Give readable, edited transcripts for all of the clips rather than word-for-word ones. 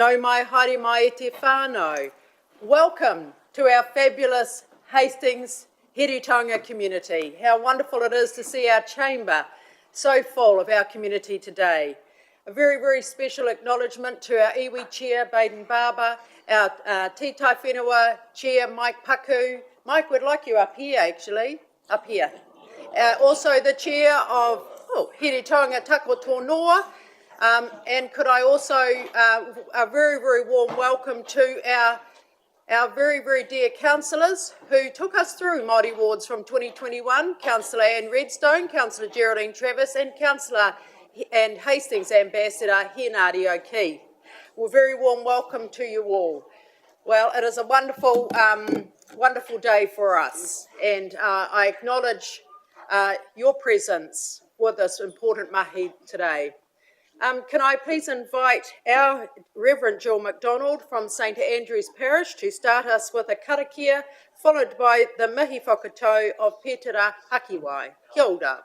No mai haere mai e te whānau. Welcome to our fabulous Hastings Hiritanga community. How wonderful it is to see our chamber so full of our community today. A very, very special acknowledgement to our iwi chair, Baden Barber, our Tītai Whenua chair, Mike Paku. Mike, we'd like you up here, actually, up here. Also the chair of Hiritanga Takoto Noa. And could I also, a very, very warm welcome to our very, very dear councillors who took us through Māori Wards from 2021, Councillor Anne Redstone, Councillor Geraldine Travis and Councillor and Hastings Ambassador Henari O'Keefe. Well, very warm welcome to you all. Well, it is a wonderful, wonderful day for us, and I acknowledge your presence with this important mahi today. Can I please invite our Reverend Jill MacDonald from St Andrew's Parish to start us with a karakia, followed by the mihi whakatau of Pētera Hakiwai. Kia ora.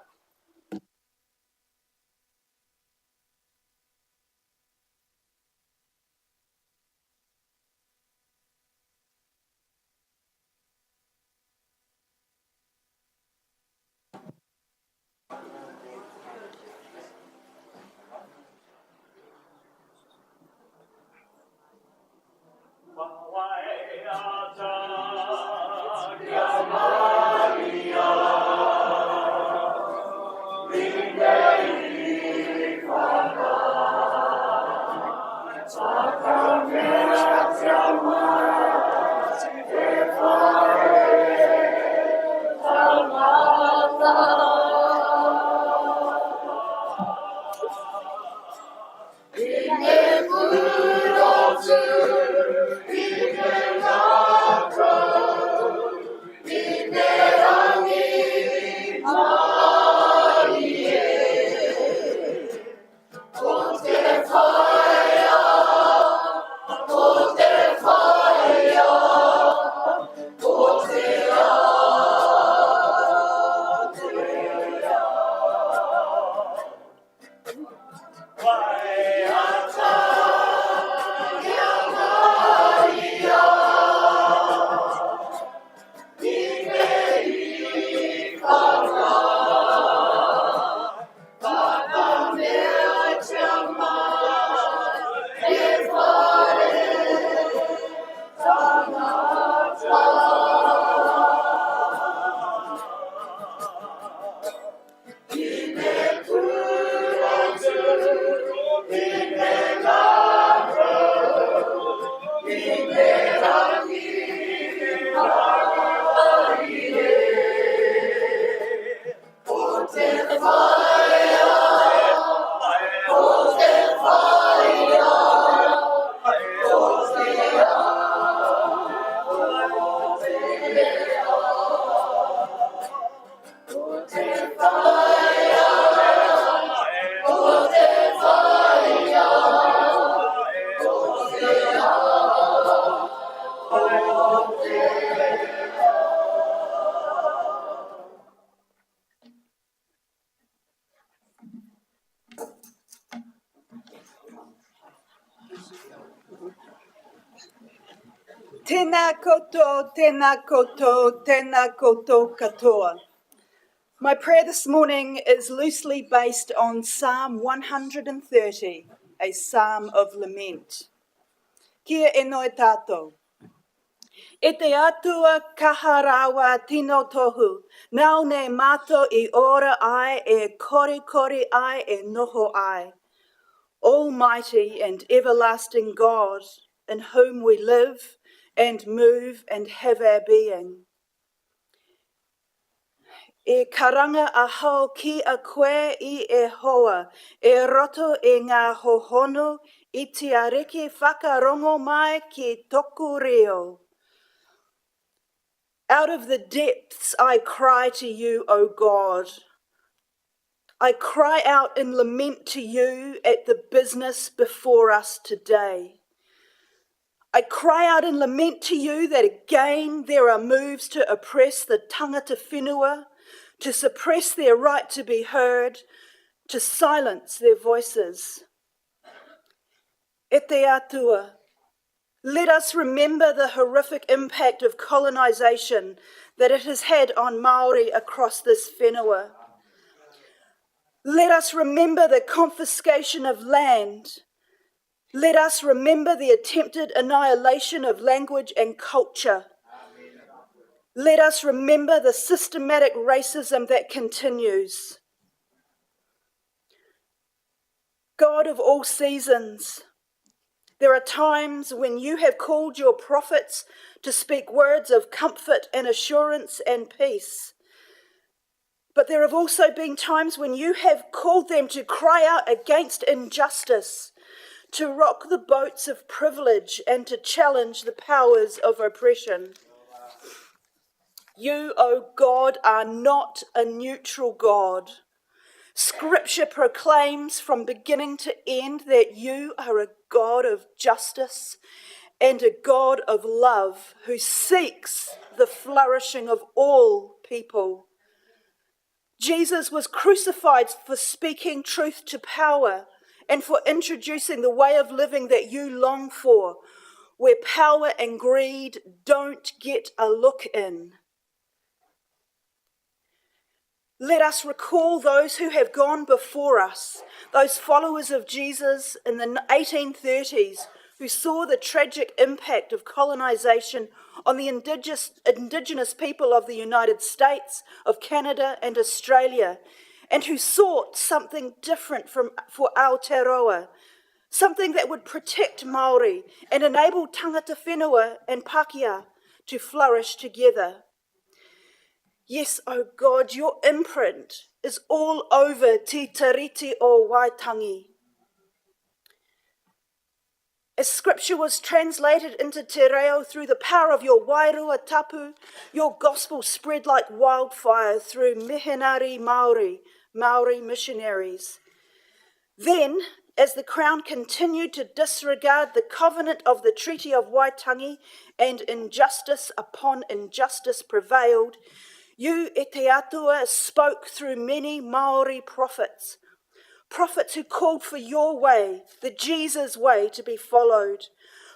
Tēnā koto katoa. My prayer this morning is loosely based on Psalm 130, a psalm of lament. Kia eno e tātou. E te atua kaharawa tino tohu, nau ne mato I ora ai, e kore ai, e noho ai. Almighty and everlasting God, in whom we live and move and have our being. E karanga a hau ki a koe I e hoa, e roto e ngā hohono I te areke whakarongo mai ki toku reo. Out of the depths I cry to you, O God. I cry out in lament to you at the business before us today. I cry out in lament to you that again there are moves to oppress the tangata whenua, to suppress their right to be heard, to silence their voices. E te atua, let us remember the horrific impact of colonisation that it has had on Māori across this whenua. Let us remember the confiscation of land. Let us remember the attempted annihilation of language and culture. Let us remember the systematic racism that continues. God of all seasons, there are times when you have called your prophets to speak words of comfort and assurance and peace. But there have also been times when you have called them to cry out against injustice, to rock the boats of privilege and to challenge the powers of oppression. You, O God, are not a neutral God. Scripture proclaims from beginning to end that you are a God of justice and a God of love who seeks the flourishing of all people. Jesus was crucified for speaking truth to power and for introducing the way of living that you long for, where power and greed don't get a look in. Let us recall those who have gone before us, those followers of Jesus in the 1830s who saw the tragic impact of colonisation on the indigenous people of the United States, of Canada and Australia, and who sought something different for Aotearoa, something that would protect Māori and enable tangata whenua and Pākehā to flourish together. Yes, oh God, your imprint is all over Te Tiriti o Waitangi. As scripture was translated into te reo through the power of your wairua tapu, your gospel spread like wildfire through Mihinari Māori missionaries. Then, as the Crown continued to disregard the covenant of the Treaty of Waitangi and injustice upon injustice prevailed, you, E Te Atua, spoke through many Māori prophets who called for your way, the Jesus way, to be followed.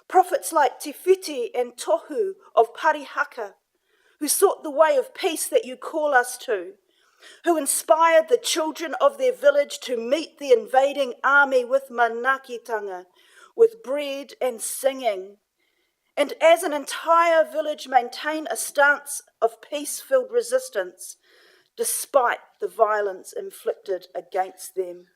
Prophets like Te Whiti and Tohu of Parihaka, who sought the way of peace that you call us to, who inspired the children of their village to meet the invading army with manakitanga, with bread and singing, and as an entire village maintain a stance of peace-filled resistance despite the violence inflicted against them.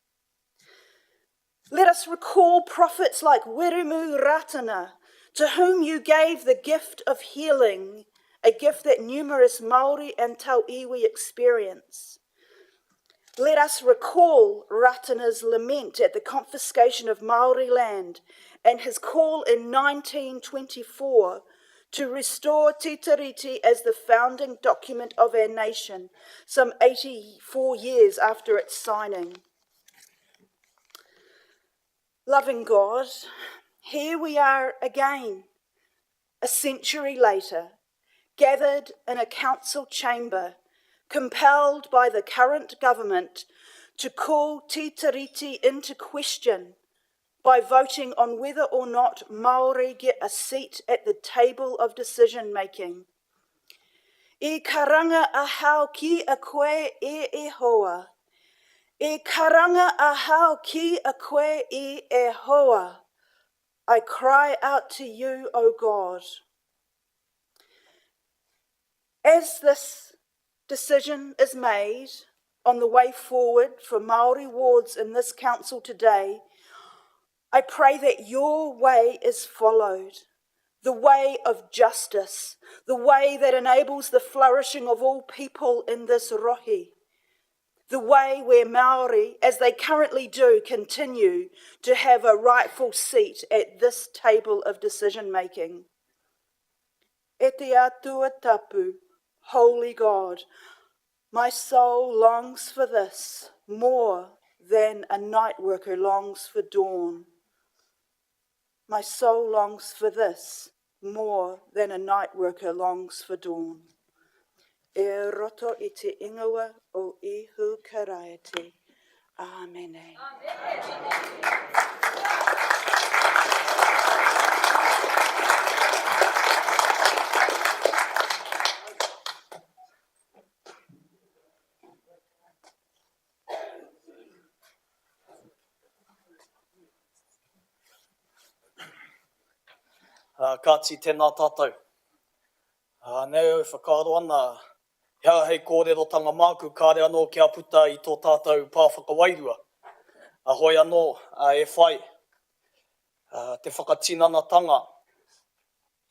Let us recall prophets like Wiremu Ratana, to whom you gave the gift of healing, a gift that numerous Māori and Tauiwi experience. Let us recall Ratana's lament at the confiscation of Māori land and his call in 1924 to restore Te Tiriti as the founding document of our nation, some 84 years after its signing. Loving God, here we are again, a century later, gathered in a council chamber, compelled by the current government to call Te Tiriti into question by voting on whether or not Māori get a seat at the table of decision-making. E karanga ahau ki a koe e hoa. E karanga ahau ki a koe e hoa. I cry out to you, O God. As this decision is made on the way forward for Māori wards in this council today, I pray that your way is followed, the way of justice, the way that enables the flourishing of all people in this rohi, the way where Māori, as they currently do, continue to have a rightful seat at this table of decision-making. E te atua tapu, Holy God, my soul longs for this more than a night worker longs for dawn. My soul longs for this more than a night worker longs for dawn. E roto I te ingawa o ihu karaete. Amen. Kāti tēnā tātou. Nē au whakaaro ana, hea hei kōrerotanga māku, kāre anō kia puta I tō tātou pāwhakawairua. Ahoi anō, e whai, te whakatinanatanga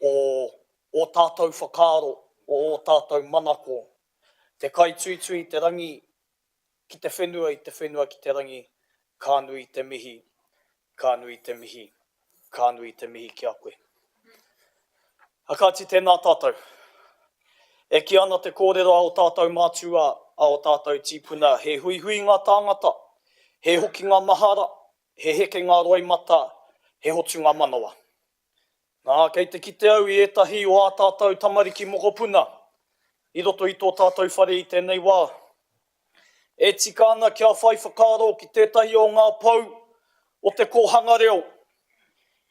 o tātou whakaaro, o tātou manako. Te kai tui tui te rangi ki te whenua I te whenua ki te rangi, kānui te mihi, kānui te mihi, kānui te mihi ki a koe. Kāti tēnā tātou. E ki ana te kōrero ao tātou mātua, ao tātou tīpuna, he hui hui ngā tāngata, he hoki ngā mahara, he heke ngā roimata, he hotu ngā manawa. Nā, kei te kite au I etahi o ā tātou tamariki mokopuna, I roto I tō tātou whare I tēnei wā. E tika ana kia whai whakaaro ki tētahi o ngā pau o te kohanga reo,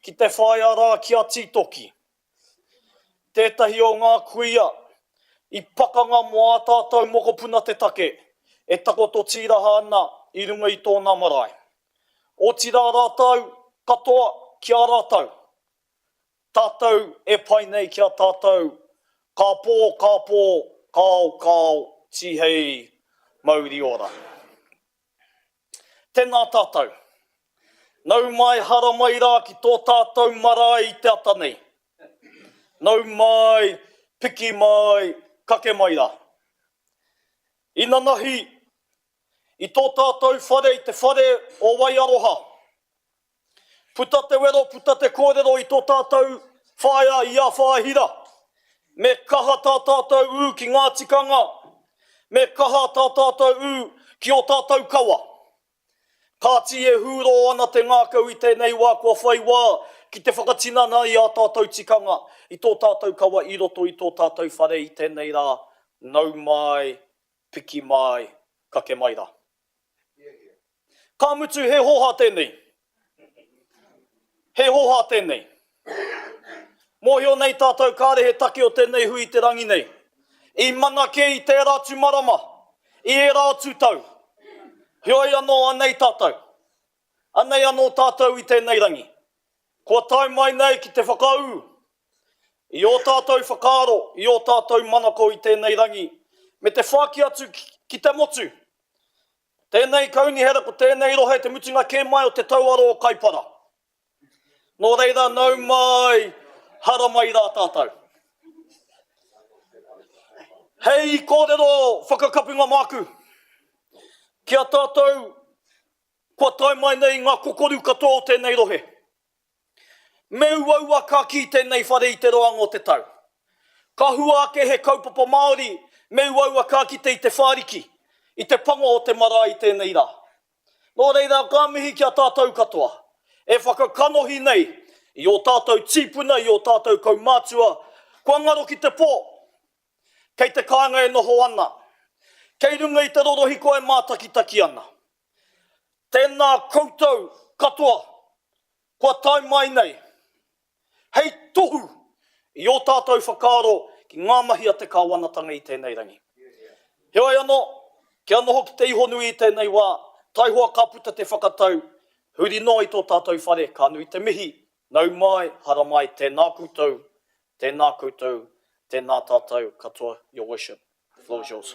ki te whai ara kia tītoki. Tētahi o ngā kuia, I pakanga mo ā tātou mokopuna te take, e takoto tiraha ana I runga I tōna marae. O tira rātau, katoa kia rātau. Tātou e pai nei kia tātou, ka pō, kāo, tihei, mauri ora. Tēnā tātou, nau mai hara mai rā ki tō tātou marae I te ata nei. Nau mai, piki mai, kake mai rā. Ina nahi, I tō tātou whare, I te whare o Waiaroha. Puta te wero, puta te kōrero I tō tātou whaia I a whaahira. Me kaha tā tātou u ki ngā tikanga. Me kaha tā tātou u ki o tātou kawa. Kāti e hūro ana te ngākau I tēnei wā kua whai wā ki te whakatinana I a tātou tikanga. I tō tātou kawa I roto I tō tātou whare I tēnei rā. Nau mai, piki mai, kake mai rā. Ka mutu he hoha tēnei. He hoha tēnei. Mōhio nei tātou kāre he take o tēnei hui te rangi nei. I mana ke I te rātu marama. I e rātu tau. Hioi anō anei tātou. Anei anō tātou I tēnei rangi. Kua tai mai nei ki te whakau. I o tātou whakaaro, I o tātou manako I tēnei rangi. Me te whāki atu ki te motu. Tēnei kauni hera ko tēnei rohe te mutunga ke mai o te tauaro o Kaipara. Nō reira nau mai, hara mai rā tātou. Hei kōrero whakakapunga māku. Kia tātou, kua tai mai nei ngā kokoru katoa o tēnei rohe. Meu aua ka ki tēnei whare I te roanga o te tau. Ka hua ake he kaupapa Māori, meu aua ka ki te I te whāriki, I te pango o te mara I tēnei rā. Nō reira, ka mihi kia tātou katoa. E whakakanohi nei, I o tātou tīpuna, I o tātou kaumātua, kua ngaro ki te pō. Kei te kāinga e noho ana. Kei runga I te rorohi koe mātakitaki ana. Tēnā koutou katoa, kua tai mai nei. Hei tohu, I o tātou whakaaro ki ngā mahi a te kāwanatanga I tēnei rangi. Heoi anō, kia noho ki te iho nui I tēnei wā, taihoa ka puta te whakatau, huri no I tō tātou whare, ka nui te mihi, nau mai, hara mai, tēnā koutou, tēnā tātou, katoa, your worship. The floor is yours.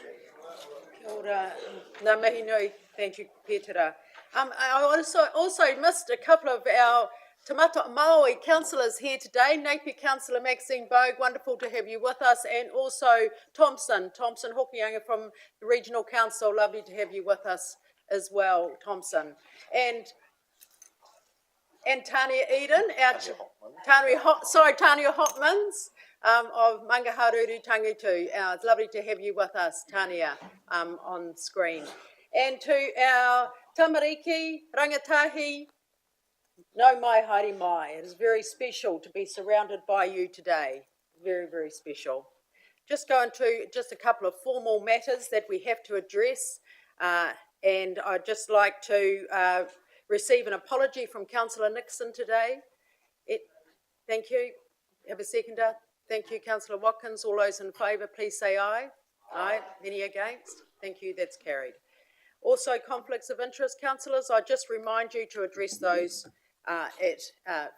Kia ora. Ngā mihi nui. Thank you, Pētera. I also missed a couple of our Te Mata Maui councillors here today. Napier Councillor Maxine Bogue, wonderful to have you with us, and also Thompson Hokianga from the Regional Council, lovely to have you with us as well, Thompson. And Tania Eden, Tania Hotmans of Mangaharuru Tangutu. It's lovely to have you with us, Tania, on screen. And to our tamariki, rangatahi, no mai haere mai. It is very special to be surrounded by you today. Very, very special. Just going to just a couple of formal matters that we have to address. And I'd just like to receive an apology from Councillor Nixon today. Thank you. Have a seconder. Thank you, Councillor Watkins. All those in favour, please say aye. Aye. Any against? Thank you. That's carried. Also, conflicts of interest, councillors. I just remind you to address those at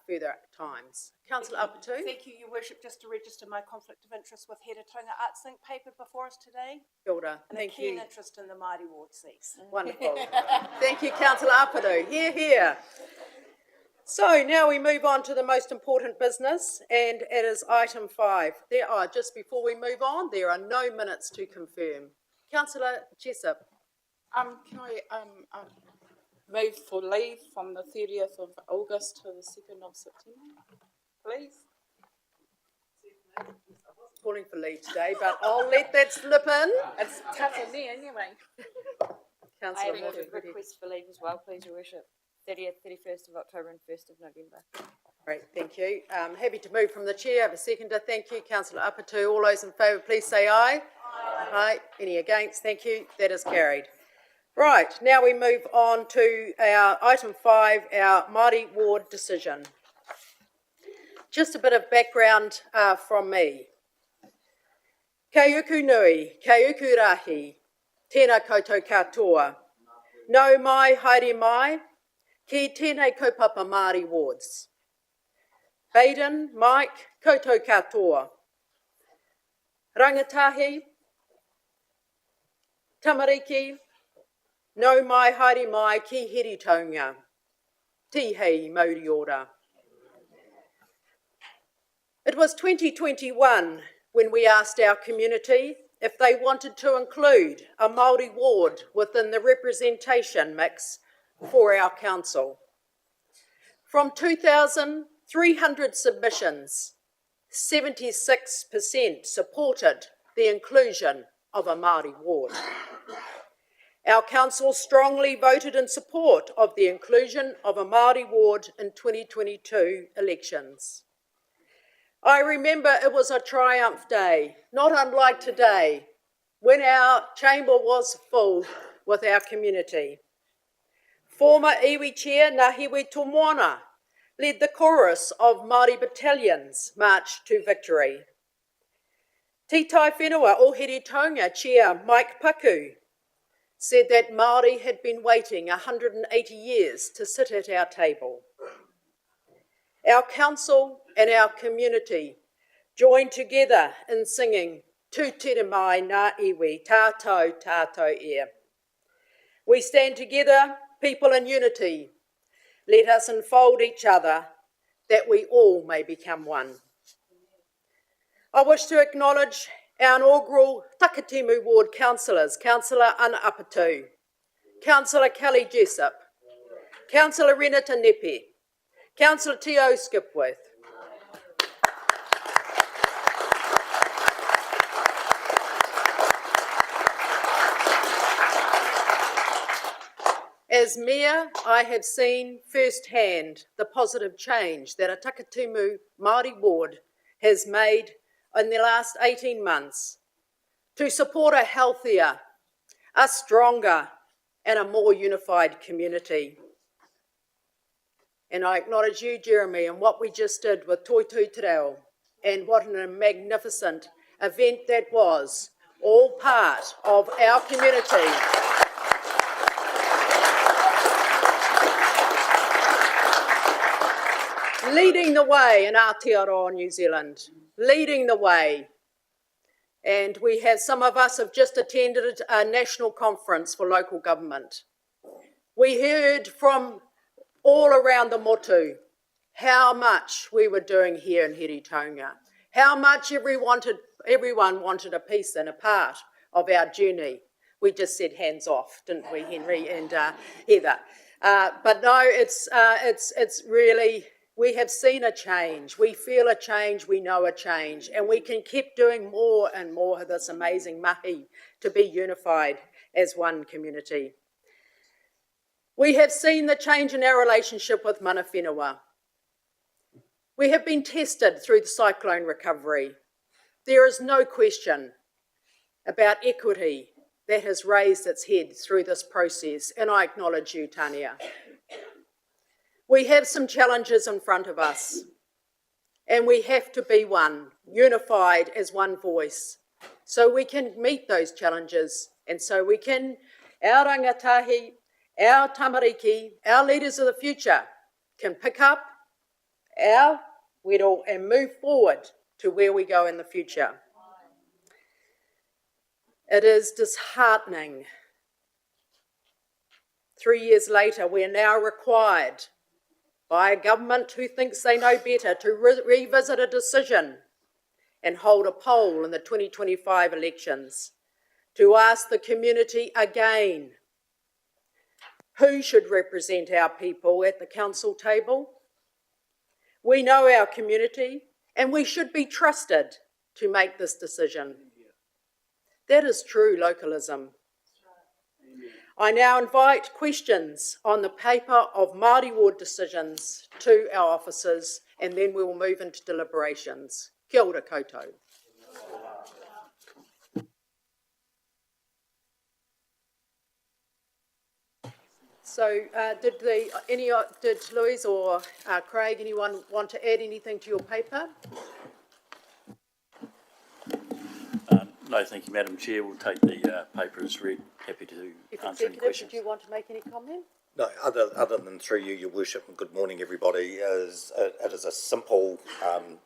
further times. Councillor Apatu. Thank you, Your Worship. Just to register my conflict of interest with Heretaunga Arts Link paper before us today, Kia ora. and a Thank keen you. interest in the Māori ward seats. Wonderful. Thank you, Councillor Apatu. Hear, hear. So now we move on to the most important business, and it is item 5. Just before we move on, there are no minutes to confirm. Councillor Jessup. Can I move for leave from the 30th of August to the 2nd of September, please? Calling for leave today, but I'll let that slip in. It's tough in there anyway. I Councillor have a Moore. request for leave as well, please, Your Worship. 30th, 31st of October and 1st of November. Great, thank you. Happy to move from the chair. I have a seconder. Thank you. Councillor Apatu. All those in favour, please say aye. Aye. Aye. Any against? Thank you. That is carried. Right, now we move on to our item 5, our Māori ward decision. Just a bit of background from me. Kei uku nui, kei uku rahi, tēnā koutou katoa. No mai, haere mai, ki tēnei kaupapa Māori wards. Baden, Mike, koutou katoa. Rangatahi, Tamariki, no mai, haere mai, ki Heretaunga. Tihei Mauri ora. It was 2021 when we asked our community if they wanted to include a Māori ward within the representation mix for our council. From 2,300 submissions, 76% supported the inclusion of a Māori ward. Our council strongly voted in support of the inclusion of a Māori ward in 2022 elections. I remember it was a triumph day, not unlike today, when our chamber was full with our community. Former iwi chair Ngahiwe Tomoana led the chorus of Māori battalions march to victory. Titai Whenua o Heretaunga chair Mike Paku said that Māori had been waiting 180 years to sit at our table. Our council and our community joined together in singing Tu tere mai ngā iwi, tātou, tātou e. We stand together, people in unity. Let us enfold each other, that we all may become one. I wish to acknowledge our inaugural Takatimu Ward councillors, Councillor Ana Apatu, Councillor Kelly Jessup, Councillor Renata Nepe, Councillor Tio Skipworth, As Mayor, I have seen firsthand the positive change that a Takatimu Māori ward has made in the last 18 months to support a healthier, a stronger and a more unified community. And I acknowledge you, Jeremy, and what we just did with Toitū Te Reo, and what a magnificent event that was, all part of our community. Leading the way in Aotearoa, New Zealand, leading the way. And we have, some of us have just attended a national conference for local government. We heard from all around the motu how much we were doing here in Heretaunga, how much everyone wanted a piece and a part of our journey. We just said hands off, didn't we, Henry and Heather? But no, it's really, we have seen a change, we feel a change, we know a change, and we can keep doing more and more of this amazing mahi to be unified as one community. We have seen the change in our relationship with mana whenua. We have been tested through the cyclone recovery. There is no question about equity that has raised its head through this process, and I acknowledge you, Tania. We have some challenges in front of us, and we have to be one, unified as one voice, so we can meet those challenges, and so we can, our rangatahi, our tamariki, our leaders of the future, can pick up our wero and move forward to where we go in the future. It is disheartening. 3 years later, we are now required by a government who thinks they know better to revisit a decision and hold a poll in the 2025 elections to ask the community again who should represent our people at the council table. We know our community and we should be trusted to make this decision. That is true localism. I now invite questions on the paper of Māori ward decisions to our officers, and then we will move into deliberations. Kia ora koutou. So did Louise or Craig, anyone want to add anything to your paper? No, thank you, Madam Chair. We'll take the paper as read. Happy to If answer any Executive, questions. did you want to make any comment? No, other than through you, Your Worship, and good morning, everybody. It is a simple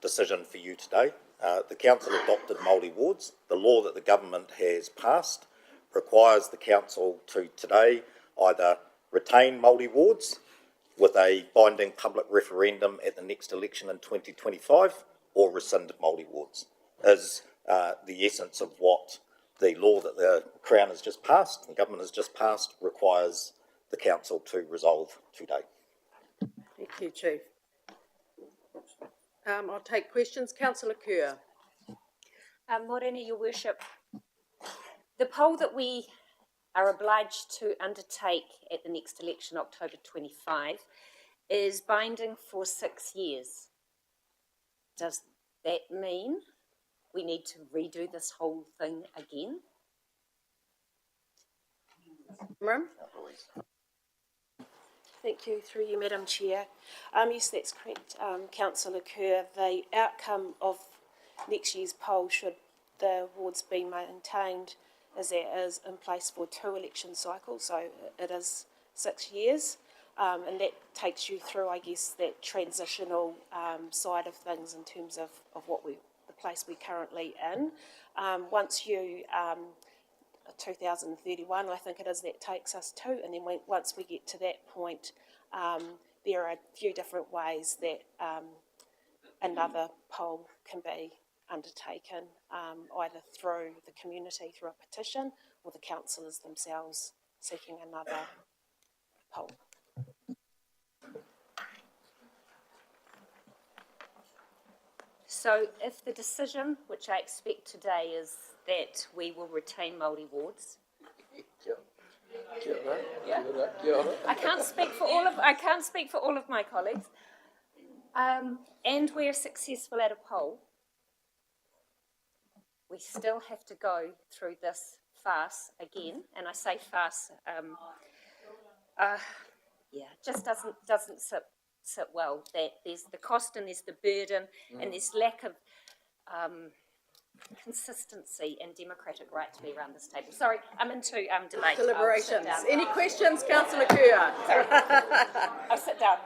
decision for you today. The council adopted Māori wards. The law that the government has passed requires the council to today either retain Māori wards with a binding public referendum at the next election in 2025 or rescind Māori wards. Is the essence of what the law that the Crown has just passed, the government has just passed, requires the council to resolve today. Thank you, Chief. I'll take questions. Councillor Kerr. Morena, Your Worship, the poll that we are obliged to undertake at the next election, October 25, is binding for 6 years. Does that mean we need to redo this whole thing again? Imran? Thank you, through you, Madam Chair. Yes, that's correct, Councillor Kerr. The outcome of next year's poll, should the wards be maintained as it is in place for 2 election cycles, so it is 6 years, and that takes you through, I guess, that transitional side of things in terms of what the place we're currently in. Once you 2031, I think it is, that takes us to, and then once we get to that point, there are a few different ways that another poll can be undertaken, either through the community, through a petition, or the councillors themselves seeking another poll. So if the decision, which I expect today, is that we will retain Māori wards, I can't speak for all of my colleagues, and we're successful at a poll, we still have to go through this farce again, and I say farce, just doesn't sit well. That there's the cost and there's the burden and there's lack of consistency and democratic right to be around this table. Sorry, I'm into debate. Deliberations. Any questions, Councillor Kerr? I'll sit down.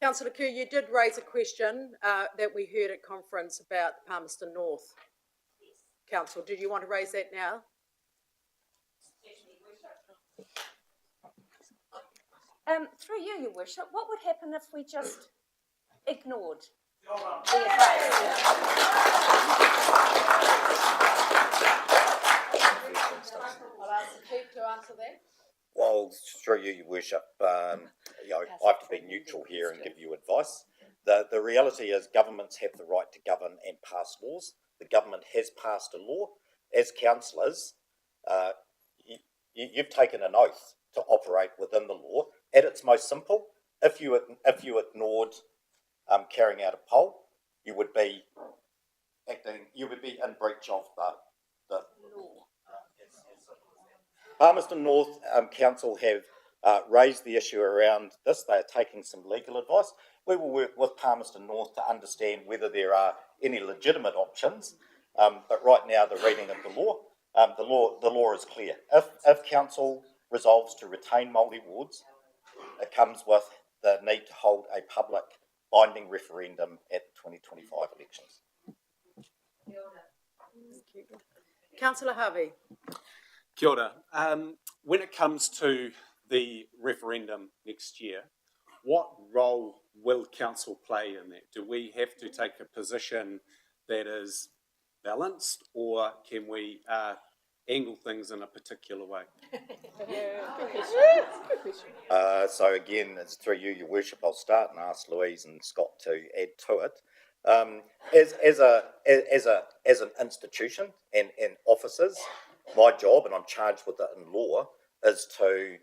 Councillor Kerr, you did raise a question that we heard at conference about Palmerston North Council. Did you want to raise that now? Through you, Your Worship, what would happen if we just ignored the advice? I'll ask the Chief to answer that. Well, through you, Your Worship, I have to be neutral here and give you advice. The reality is governments have the right to govern and pass laws. The government has passed a law. As councillors, you've taken an oath to operate within the law. At its most simple, if you ignored carrying out a poll, you would be in breach of the law. Palmerston North Council have raised the issue around this. They are taking some legal advice. We will work with Palmerston North to understand whether there are any legitimate options. But right now, the reading of the law is clear. If council resolves to retain Māori wards, it comes with the need to hold a public binding referendum at the 2025 elections. Councillor Harvey. Kia ora. When it comes to the referendum next year, what role will council play in that? Do we have to take a position that is balanced, or can we angle things in a particular way? So again, it's through you, Your Worship. I'll start and ask Louise and Scott to add to it. As an institution and officers, my job, and I'm charged with it in law, is to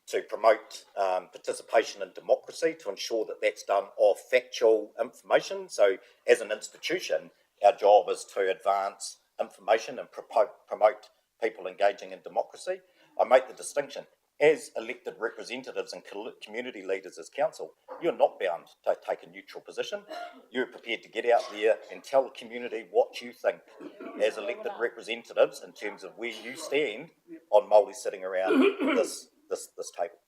to promote participation in democracy, to ensure that that's done off factual information. So as an institution, our job is to advance information and promote people engaging in democracy. I make the distinction. As elected representatives and community leaders as council, you're not bound to take a neutral position. You're prepared to get out there and tell the community what you think as elected representatives in terms of where you stand on Māori sitting around this table.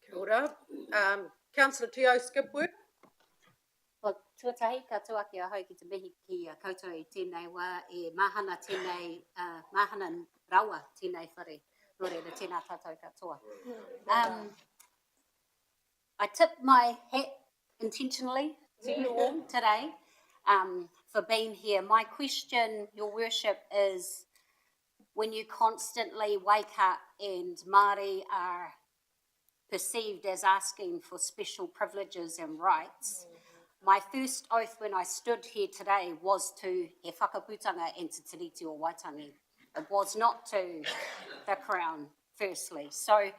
Kia ora. Councillor Tio Skipworth. O tuatahi katoa ki ahau ki te mihi ki a koutou I tēnei wā e mahana tēnei, mahana rawa tēnei whare, nō reira tēnā tātou katoa. I tip my hat intentionally to you all today for being here. My question, Your Worship, is when you constantly wake up and Māori are perceived as asking for special privileges and rights, my first oath when I stood here today was to he whakaputanga and te tiriti o Waitangi. It was not to the Crown, firstly. So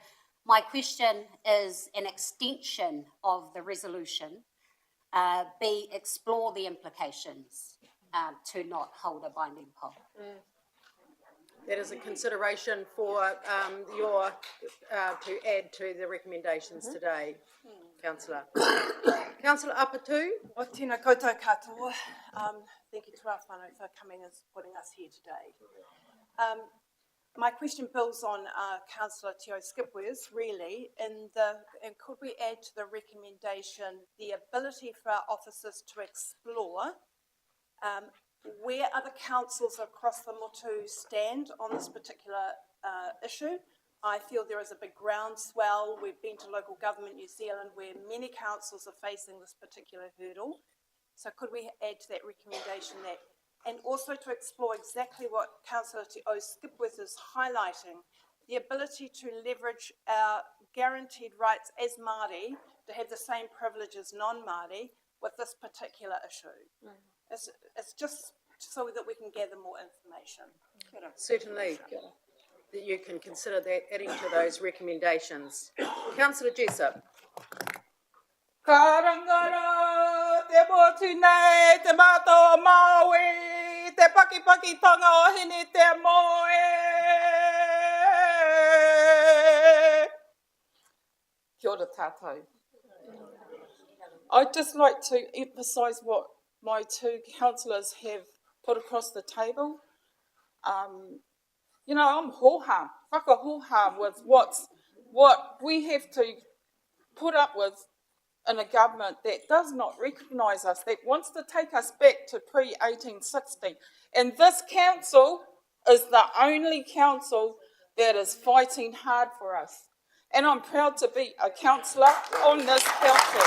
my question is an extension of the resolution, explore the implications to not hold a binding poll. That is a consideration for to add to the recommendations today, Councillor. Councillor Apatu. O tēnā koutou katoa. Thank you to our whānau for coming and supporting us here today. My question builds on Councillor Tio Skipworth's, really, and could we add to the recommendation the ability for our officers to explore where other councils across the Motu stand on this particular issue? I feel there is a big groundswell. We've been to local government New Zealand where many councils are facing this particular hurdle. So could we add to that recommendation that, and also to explore exactly what Councillor Te O Skipworth is highlighting, the ability to leverage our guaranteed rights as Māori to have the same privilege as non-Māori with this particular issue. It's just so that we can gather more information. Certainly, that you can consider that adding to those recommendations. Councillor Jessup. Karangara, te motu nei, te mato Maui, te paki tonga o hini te moe. Kia ora tātou. I'd just like to emphasise what my two councillors have put across the table. You know, I'm hoha, whakahoha with what we have to put up with in a government that does not recognise us, that wants to take us back to pre-1860. And this council is the only council that is fighting hard for us. And I'm proud to be a councillor on this council.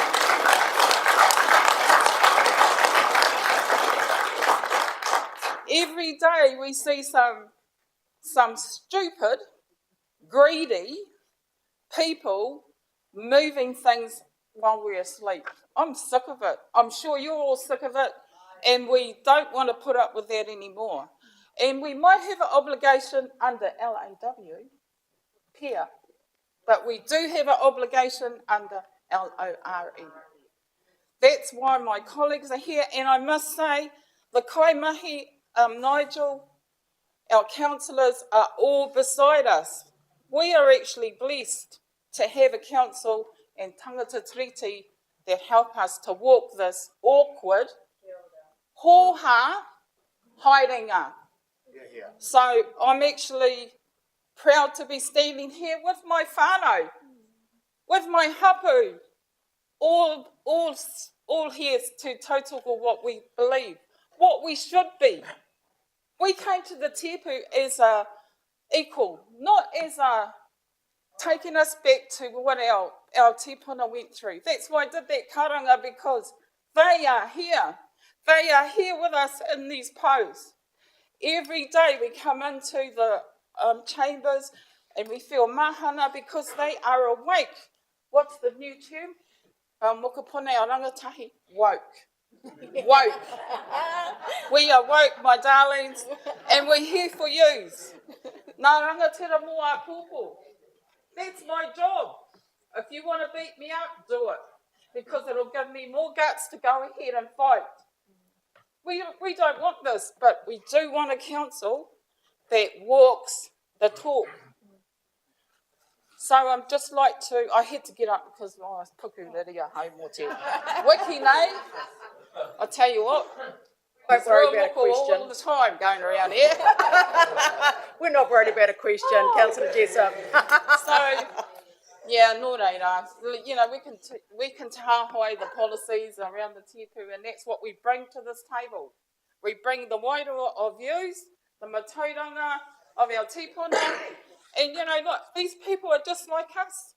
Every day we see some stupid, greedy people moving things while we're asleep. I'm sick of it. I'm sure you're all sick of it, and we don't want to put up with that anymore. And we might have an obligation under LAW, PEER, but we do have an obligation under LORE. That's why my colleagues are here, and I must say, the Kaimahi, Nigel, our councillors are all beside us. We are actually blessed to have a council and tangata treaty that help us to walk this awkward, hoha, haerenga. So I'm actually proud to be standing here with my whānau, with my hapu, all here to tautoko what we believe, what we should be. We came to the Tipu as a equal, not as a taking us back to what our tipuna went through. That's why I did that karanga, because they are here. They are here with us in these posts. Every day we come into the chambers and we feel mahana because they are awake. What's the new term? Mokopone o rangatahi, woke. Woke. We are woke, my darlings, and we're here for yous. Nā rangatira moa pūpō. That's my job. If you want to beat me up, do it. Because it'll give me more guts to go ahead and fight. We don't want this, but we do want a council that walks the talk. So I'm just like to, I had to get up because I was puku riria hau mō te wiki nei. I tell you what, Don't worry about a all question. the time going around here. We're not worried about a question, Councillor Jessup. So, yeah, no reira. You know, we can tāhoi the policies around the tipu, and that's what we bring to this table. We bring the wairua of views, the matauranga of our tipuna, and you know, look, these people are just like us.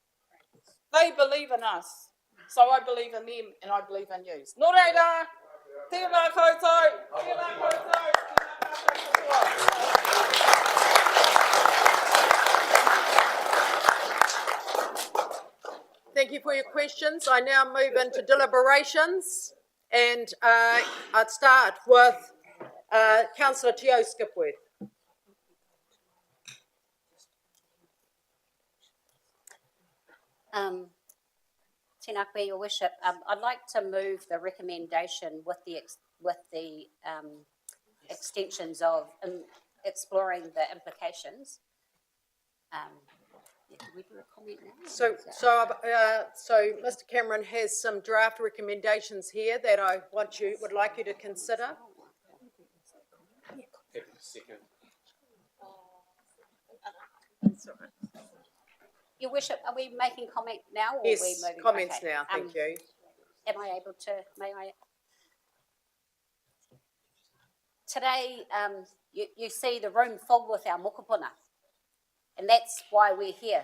They believe in us. So I believe in them, and I believe in you. No reira. Tēnā koutou. Tēnā koutou. Thank you for your questions. I now move into deliberations, and I'd start with Councillor Teo Skipworth. Tēnā koe, Your Worship. I'd like to move the recommendation with the extensions of exploring the implications. Do we do a comment now? So Mr. Cameron has some draft recommendations here that I would like you to consider. Your Worship, are we making comment now or Yes, are we moving? comments Okay, now, thank you. Am I able to, may I? Today, you see the room full with our mokopuna, and that's why we're here.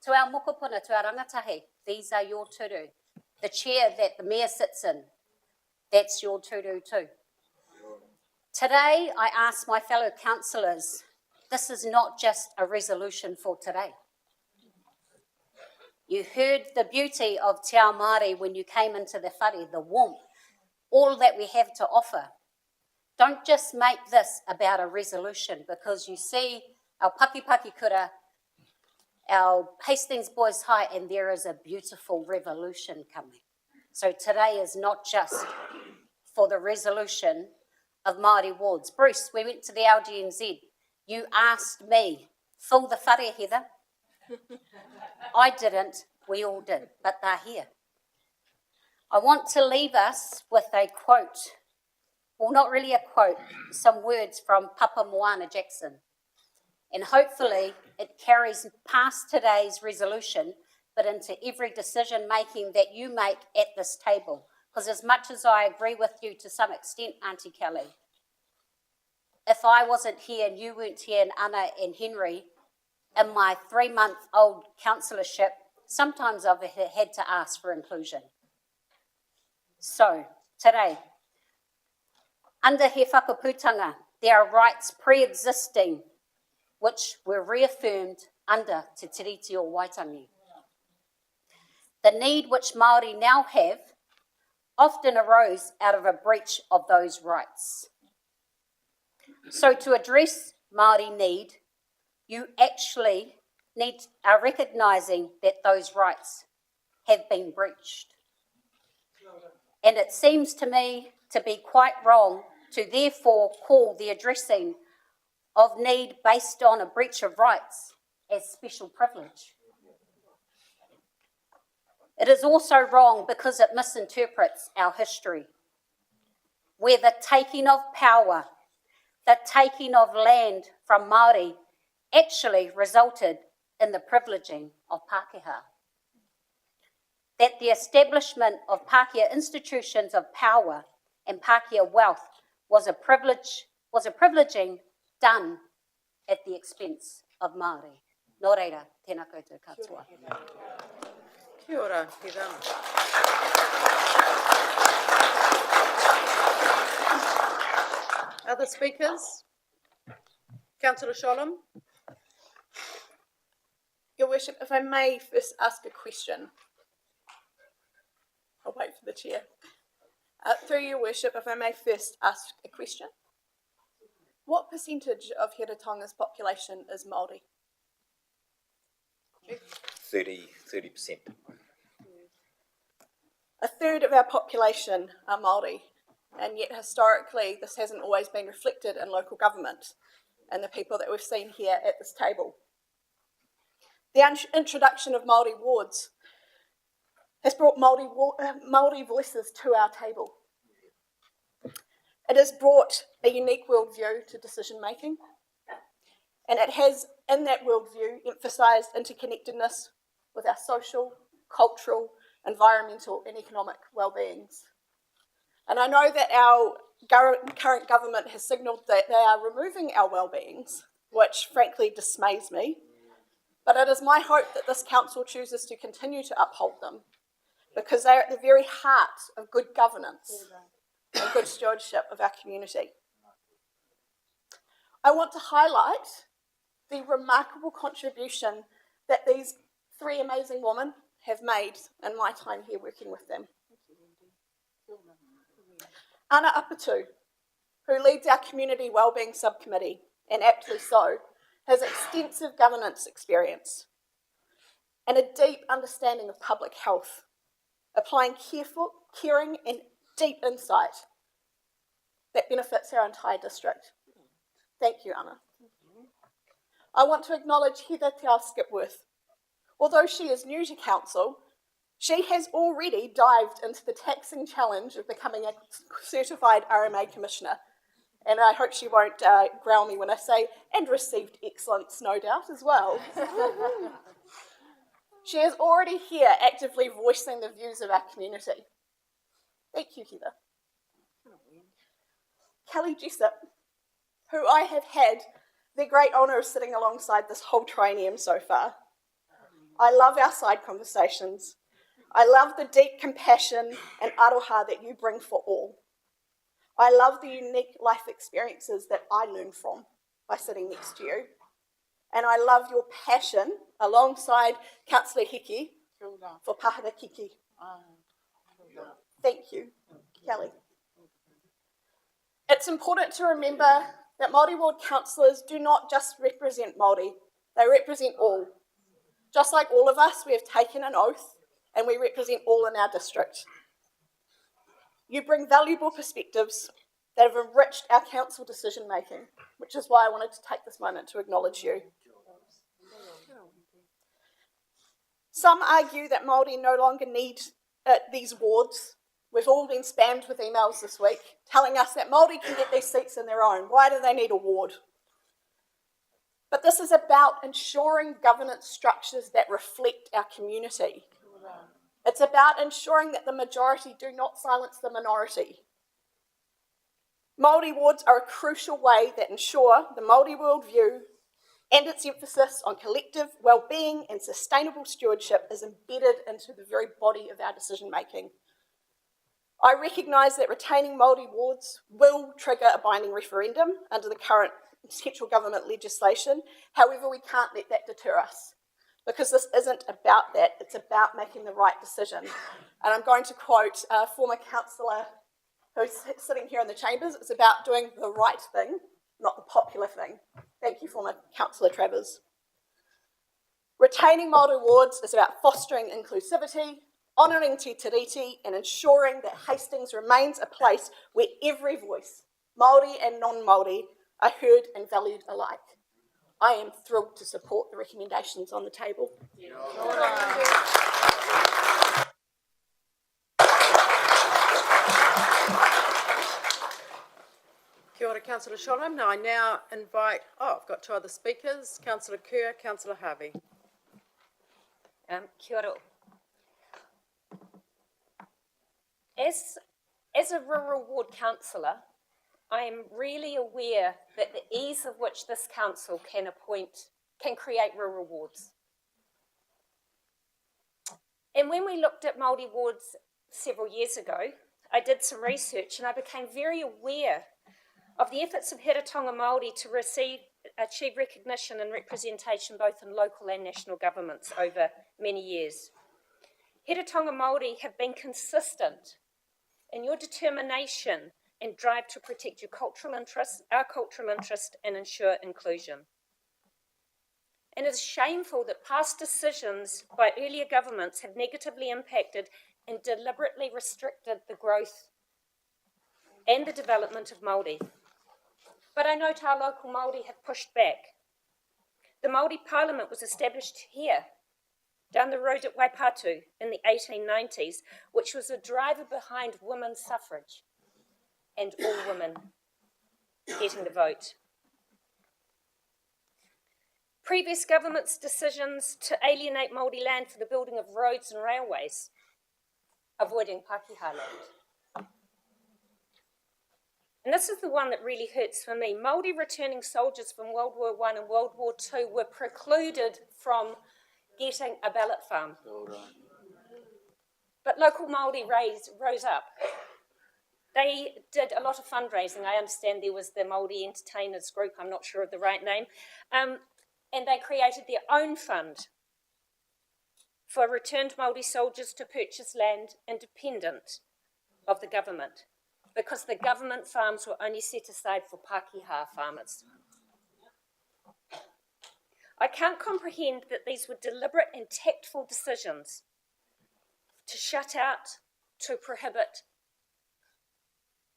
To our mokopuna, to our rangatahi, these are your turu. The chair that the mayor sits in, that's your turu too. Today, I ask my fellow councillors, this is not just a resolution for today. You heard the beauty of Te Ao Māori when you came into the whare, the warmth, all that we have to offer. Don't just make this about a resolution, because you see our Pakipaki Kura, our Hastings Boys High, and there is a beautiful revolution coming. So today is not just for the resolution of Māori wards. Bruce, we went to the LGNZ. You asked me, fill the whare, Heather. I didn't, we all did, but they're here. I want to leave us with a quote, well, not really a quote, some words from Papa Moana Jackson. And hopefully it carries past today's resolution, but into every decision making that you make at this table. Because as much as I agree with you to some extent, Auntie Kelly, if I wasn't here and you weren't here, and Anna and Henry, in my 3-month-old councillorship, sometimes I've had to ask for inclusion. So, today, under he whakaputanga, there are rights pre-existing which were reaffirmed under Te Tiriti o Waitangi. The need which Māori now have often arose out of a breach of those rights. So to address Māori need, you actually are recognising that those rights have been breached. And it seems to me to be quite wrong to therefore call the addressing of need based on a breach of rights as special privilege. It is also wrong because it misinterprets our history, where the taking of power, the taking of land from Māori actually resulted in the privileging of Pākehā. That the establishment of Pākehā institutions of power and Pākehā wealth was a privileging done at the expense of Māori. Nō reira, tēnā koutou katoa. Kia ora, Heather. Other speakers? Councillor Sholem? Your Worship, if I may first ask a question. I'll wait for the chair. Through Your Worship, if I may first ask a question. What percentage of Hiratonga's population is Māori? 30%. A third of our population are Māori, and yet historically this hasn't always been reflected in local government and the people that we've seen here at this table. The introduction of Māori wards has brought Māori voices to our table. It has brought a unique worldview to decision making, and it has, in that worldview, emphasised interconnectedness with our social, cultural, environmental and economic well-beings. And I know that our current government has signalled that they are removing our well-beings, which frankly dismays me, but it is my hope that this council chooses to continue to uphold them, because they are at the very heart of good governance and good stewardship of our community. I want to highlight the remarkable contribution that these three amazing women have made in my time here working with them. Ana Apatu, who leads our Community Wellbeing Subcommittee, and aptly so, has extensive governance experience and a deep understanding of public health, applying careful, caring and deep insight that benefits our entire district. Thank you, Ana. I want to acknowledge Heather Te Ao Skipworth. Although she is new to council, she has already dived into the taxing challenge of becoming a certified RMA commissioner. And I hope she won't growl me when I say, and received excellence, no doubt, as well. She is already here actively voicing the views of our community. Thank you, Heather. Kelly Jessup, who I have had the great honour of sitting alongside this whole triennium so far. I love our side conversations. I love the deep compassion and aroha that you bring for all. I love the unique life experiences that I learn from by sitting next to you. And I love your passion, alongside Councillor Hiki, for Pahara Kiki. Thank you, Kelly. It's important to remember that Māori ward councillors do not just represent Māori, they represent all. Just like all of us, we have taken an oath and we represent all in our district. You bring valuable perspectives that have enriched our council decision making, which is why I wanted to take this moment to acknowledge you. Some argue that Māori no longer need these wards. We've all been spammed with emails this week telling us that Māori can get these seats in their own. Why do they need a ward? But this is about ensuring governance structures that reflect our community. It's about ensuring that the majority do not silence the minority. Māori wards are a crucial way that ensure the Māori worldview and its emphasis on collective well-being and sustainable stewardship is embedded into the very body of our decision-making. I recognise that retaining Māori wards will trigger a binding referendum under the current central government legislation. However, we can't let that deter us, because this isn't about that, it's about making the right decision. And I'm going to quote a former councillor who's sitting here in the chambers, it's about doing the right thing, not the popular thing. Thank you, former councillor Travers. Retaining Māori wards is about fostering inclusivity, honouring Te Tiriti, and ensuring that Hastings remains a place where every voice, Māori and non-Māori, are heard and valued alike. I am thrilled to support the recommendations on the table. Kia ora, Councillor Councillor Sholem. I now invite, I've got two other speakers, Councillor Kerr, Councillor Harvey. Kia ora. As a rural ward councillor, I am really aware that the ease of which this council can create rural wards. And when we looked at Māori wards several years ago, I did some research and I became very aware of the efforts of Heretaunga Māori to achieve recognition and representation both in local and national governments over many years. Heretaunga Māori have been consistent in your determination and drive to protect your cultural interests, our cultural interest, and ensure inclusion. And it is shameful that past decisions by earlier governments have negatively impacted and deliberately restricted the growth and the development of Māori. But I note our local Māori have pushed back. The Māori Parliament was established here, down the road at Waipatu in the 1890s, which was a driver behind women's suffrage and all women getting the vote. Previous governments' decisions to alienate Māori land for the building of roads and railways, avoiding Pākehā land. And this is the one that really hurts for me. Māori returning soldiers from World War I and World War II were precluded from getting a ballot farm. But local Māori rose up. They did a lot of fundraising. I understand there was the Māori Entertainers Group, I'm not sure of the right name, and they created their own fund for returned Māori soldiers to purchase land independent of the government, because the government farms were only set aside for Pākehā farmers. I can't comprehend that these were deliberate and tactful decisions to shut out, to prohibit,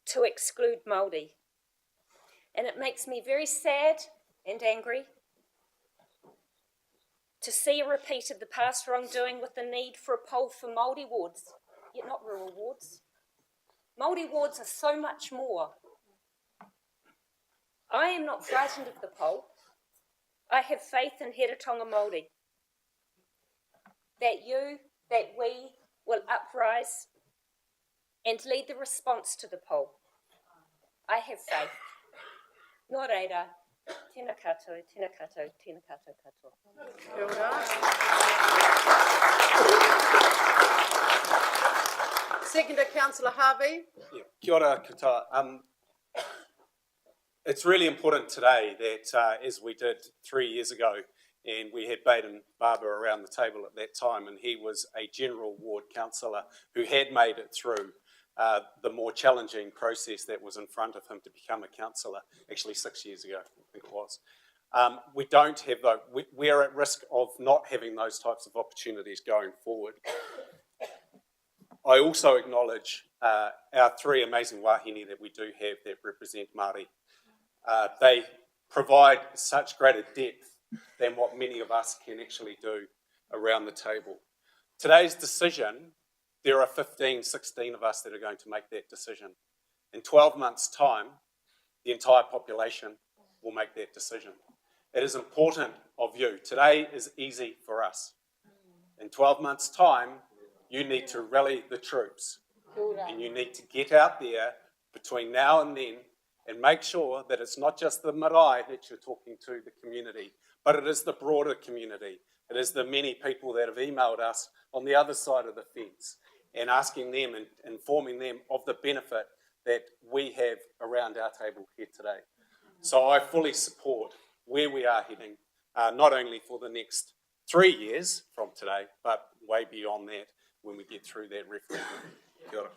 to exclude Māori. And it makes me very sad and angry to see a repeat of the past wrongdoing with the need for a poll for Māori wards, yet not rural wards. Māori wards are so much more. I am not frightened of the poll. I have faith in Heretaunga Māori that we will uprise and lead the response to the poll. I have faith. Nō reira, tēnā koutou, tēnā koutou, tēnā koutou katoa. Kia ora. Seconder, Councillor Harvey. Yeah, kia ora katoa. It's really important today that, as we did 3 years ago, and we had Baden Barber around the table at that time, and he was a general ward councillor who had made it through the more challenging process that was in front of him to become a councillor, actually 6 years ago, I think it was. We don't have those, we are at risk of not having those types of opportunities going forward. I also acknowledge our three amazing wahine that we do have that represent Māori. They provide such greater depth than what many of us can actually do around the table. Today's decision, there are 15, 16 of us that are going to make that decision. In 12 months' time, the entire population will make that decision. It is important of you. Today is easy for us. In 12 months' time, you need to rally the troops. And you need to get out there between now and then and make sure that it's not just the marae that you're talking to, the community, but it is the broader community. It is the many people that have emailed us on the other side of the fence and asking them and informing them of the benefit that we have around our table here today. So I fully support where we are heading, not only for the next 3 years from today, but way beyond that when we get through that referendum. Kia ora.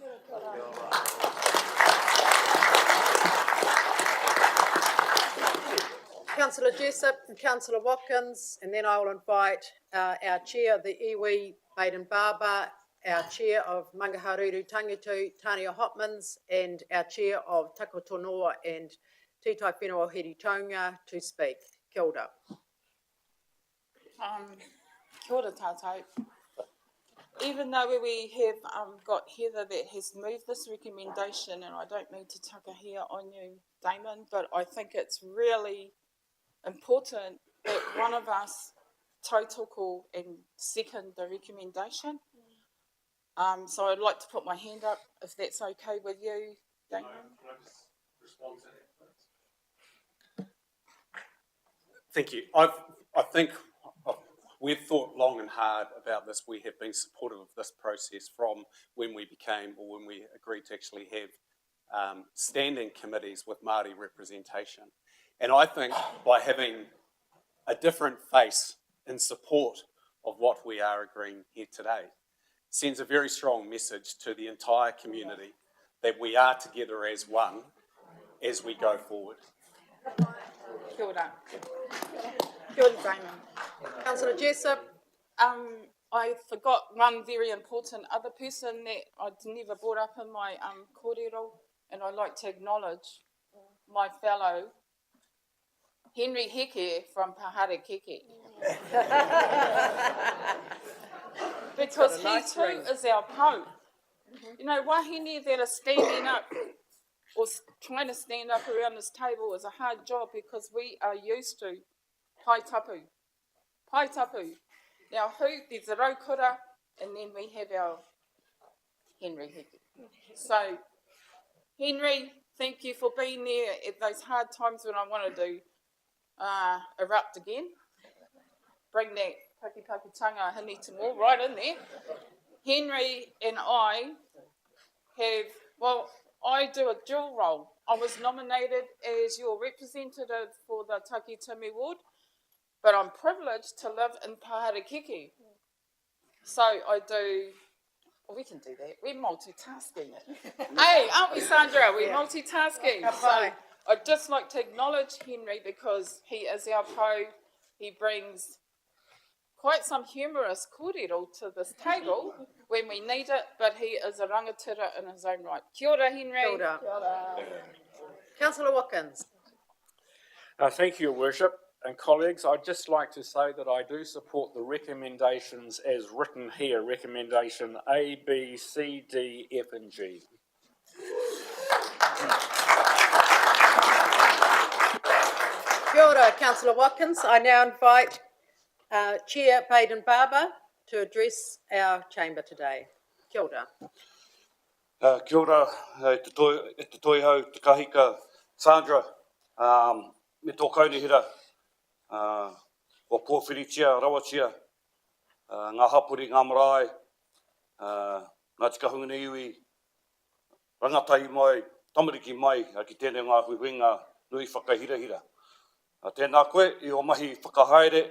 Councillor Jessup and Councillor Watkins, and then I will invite our chair of the iwi, Baden Barber, our chair of Mangaharuru Tangitu, Tania Hopmans, and our chair of Takotonoa and Tītai Whenua Heretaunga to speak. Kia ora. Kia ora tātou. even though we have got Heather that has moved this recommendation, and I don't mean to tuck a hair on you, Damon, but I think it's really important that one of us tautoko and second the recommendation. So I'd like to put my hand up if that's okay with you, Damon. Can I just respond to that, please? Thank you. I think we've thought long and hard about this. We have been supportive of this process from when we agreed to actually have standing committees with Māori representation. And I think by having a different face in support of what we are agreeing here today sends a very strong message to the entire community that we are together as one as we go forward. Kia ora. Kia ora, Damon. Councillor Jessup. I forgot one very important other person that I'd never brought up in my kōrero, and I'd like to acknowledge my fellow Henry Heke from Paharakeke. Because he too is our Pope. You know, wahine that are standing up or trying to stand up around this table is a hard job because we are used to pai tapu. Pai tapu. Now, there's the Raukura, and then we have our Henry Heke. So, Henry, thank you for being there at those hard times when I want to erupt again. Bring that pakipakitanga hini te mo right in there. Henry and I I do a dual role. I was nominated as your representative for the Takitimi ward, but I'm privileged to live in Paharakeke. So I do, we can do that. We're multitasking. Hey, aren't we, Sandra? We're multitasking. So I'd just like to acknowledge Henry because he is our po. He brings quite some humorous kōrero to this table when we need it, but he is a rangatira in his own right. Kia ora, Henry. Kia ora. Kia ora. Councillor Watkins. Thank you, Your Worship. And colleagues, I'd just like to say that I do support the recommendations as written here, recommendation A, B, C, D, F and G. Kia ora, Councillor Watkins. I now invite Chair Baden Barber to address our chamber today. Kia ora. Kia ora, e te toi hau, te kahika, Sandra, me tō kaunihira, o Pōwhiritia, Rawatia, ngā hapuri, ngā marae, ngā tikahungana iwi, rangatai mai, tamariki mai, ki tēnei ngā huihuinga nui whakahirahira. Tēnā koe, I o mahi whakahaere,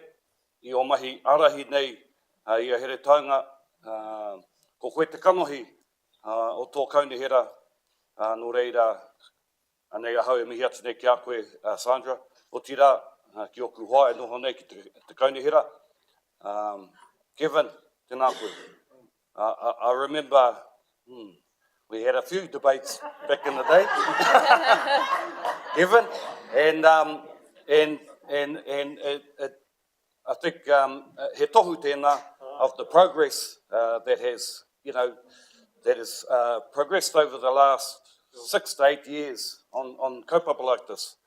I o mahi arahi nei, I a here taunga, ko koe te kanohi o tō kaunihira, no reira, anei a hau e mihi atu nei ki a koe, Sandra, o tira, ki o kuhua e noho nei ki te kaunihira. Kevin, tēnā koe. I remember, we had a few debates back in the day, Kevin, and I think he tohu tēnā of the progress that has, progressed over the last 6 to 8 years on kaupapa like this.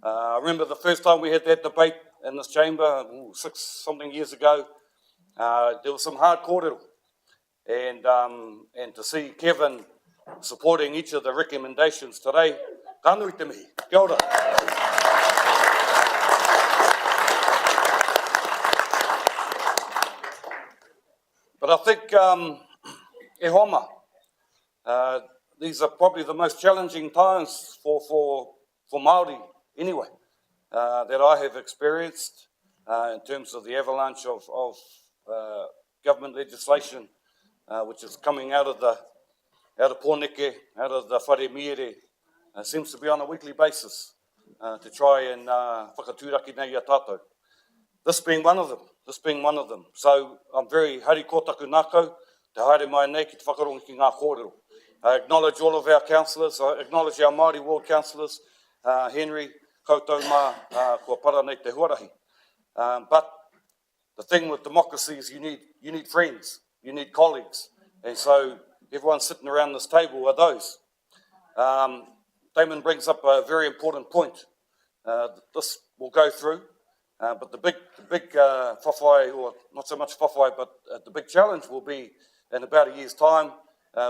I remember the first time we had that debate in this chamber, 6-something years ago, there was some hard kōrero. And to see Kevin supporting each of the recommendations today, ka nui te mihi. Kia ora. But I think, e homa, these are probably the most challenging times for Māori anyway, that I have experienced in terms of the avalanche of government legislation which is coming out of Pōneke, out of the whare miere, seems to be on a weekly basis to try and whakatūraki nei a tātou. This being one of them. So I'm very hari kōtaku nākau, te haere mai nei ki te whakarongi ki ngā kōrero. I acknowledge all of our councillors, I acknowledge our Māori ward councillors, Henry, koutou mā, kua para nei te huarahi. But the thing with democracy is you need friends. you need colleagues. And so everyone sitting around this table are those. Damon brings up a very important point. This will go through, but the big whawhai, or not so much whawhai, but the big challenge will be in about a year's time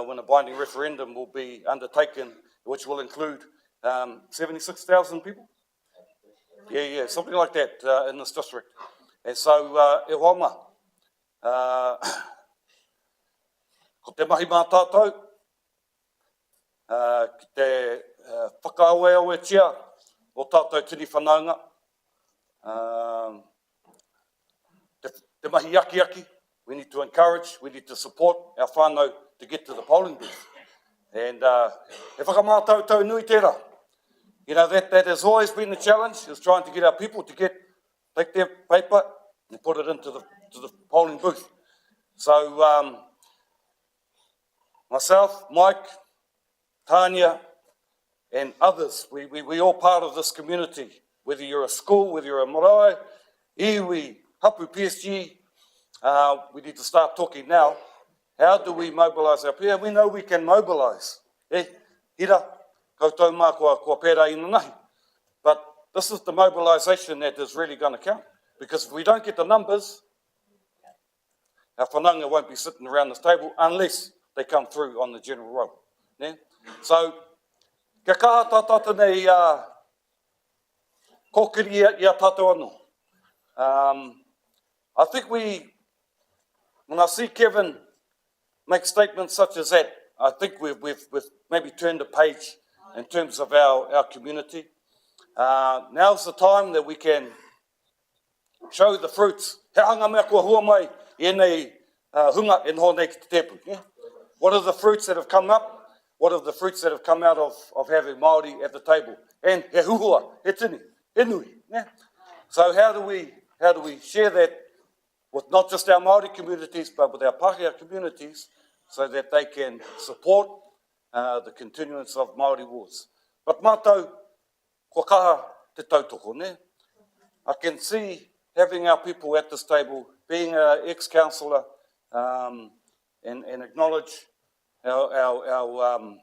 when a binding referendum will be undertaken, which will include 76,000 people. Yeah, something like that in this district. And so, e wama, ko te mahi mā tātou, ki te whakaawe tia o tātou tini whanaunga, te mahi aki, we need to encourage, we need to support our whānau to get to the polling booth. And e whakamātautau nui tērā. You know, that has always been the challenge, is trying to get our people to take their paper and put it into the polling booth. So, myself, Mike, Tanya, and others, we all part of this community, whether you're a school, whether you're a marae, iwi, hapu, PSG, we need to start talking now. How do we mobilise our people? We know we can mobilise. Hira, koutou mā kua pērā ina nahi. But this is the mobilisation that is really going to count. Because if we don't get the numbers, our whananga won't be sitting around this table unless they come through on the general roll. Yeah? So, kia kaha tātata nei kōkiri ia tātou anō. I think when I see Kevin make statements such as that, I think we've maybe turned a page in terms of our community. Now's the time that we can show the fruits. He hanga mea kua hua mai e nei hunga e noho nei ki te tepu. Yeah? What are the fruits that have come up? What are the fruits that have come out of having Māori at the table? And he huhua, he tini, he nui. Yeah? So how do we share that with not just our Māori communities, but with our Pākehā communities, so that they can support the continuance of Māori wars? But mātou, kua kaha te tautoko, ne? I can see having our people at this table, being an ex-councillor, and acknowledge our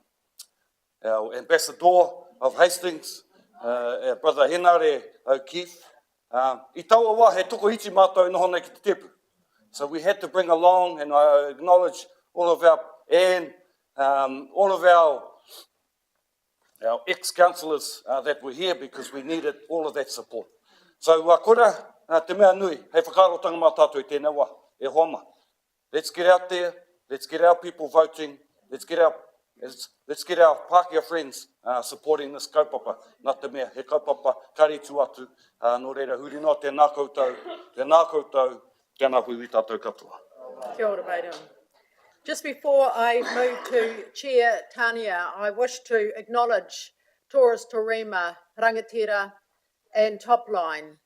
ambassador of Hastings, our brother Henare O'Keefe. I taua wā he toko iti mātou noho nei ki te tepu. So we had to bring along, and I acknowledge all of our ex-councillors that were here, because we needed all of that support. So kora, te mea nui, hei whakarotanga mā tātou I tēnā wā, e hoama. Let's get out there, let's get our people voting, let's get our Pākehā friends supporting this kaupapa. Nā te mea, he kaupapa karitu atu, nō reira huri no tēnā koutou, tēnā hui i tātou katoa. Kia ora, Madam. Just before I move to Chair Tania, I wish to acknowledge Taurus Torima, Rangatira and Topline.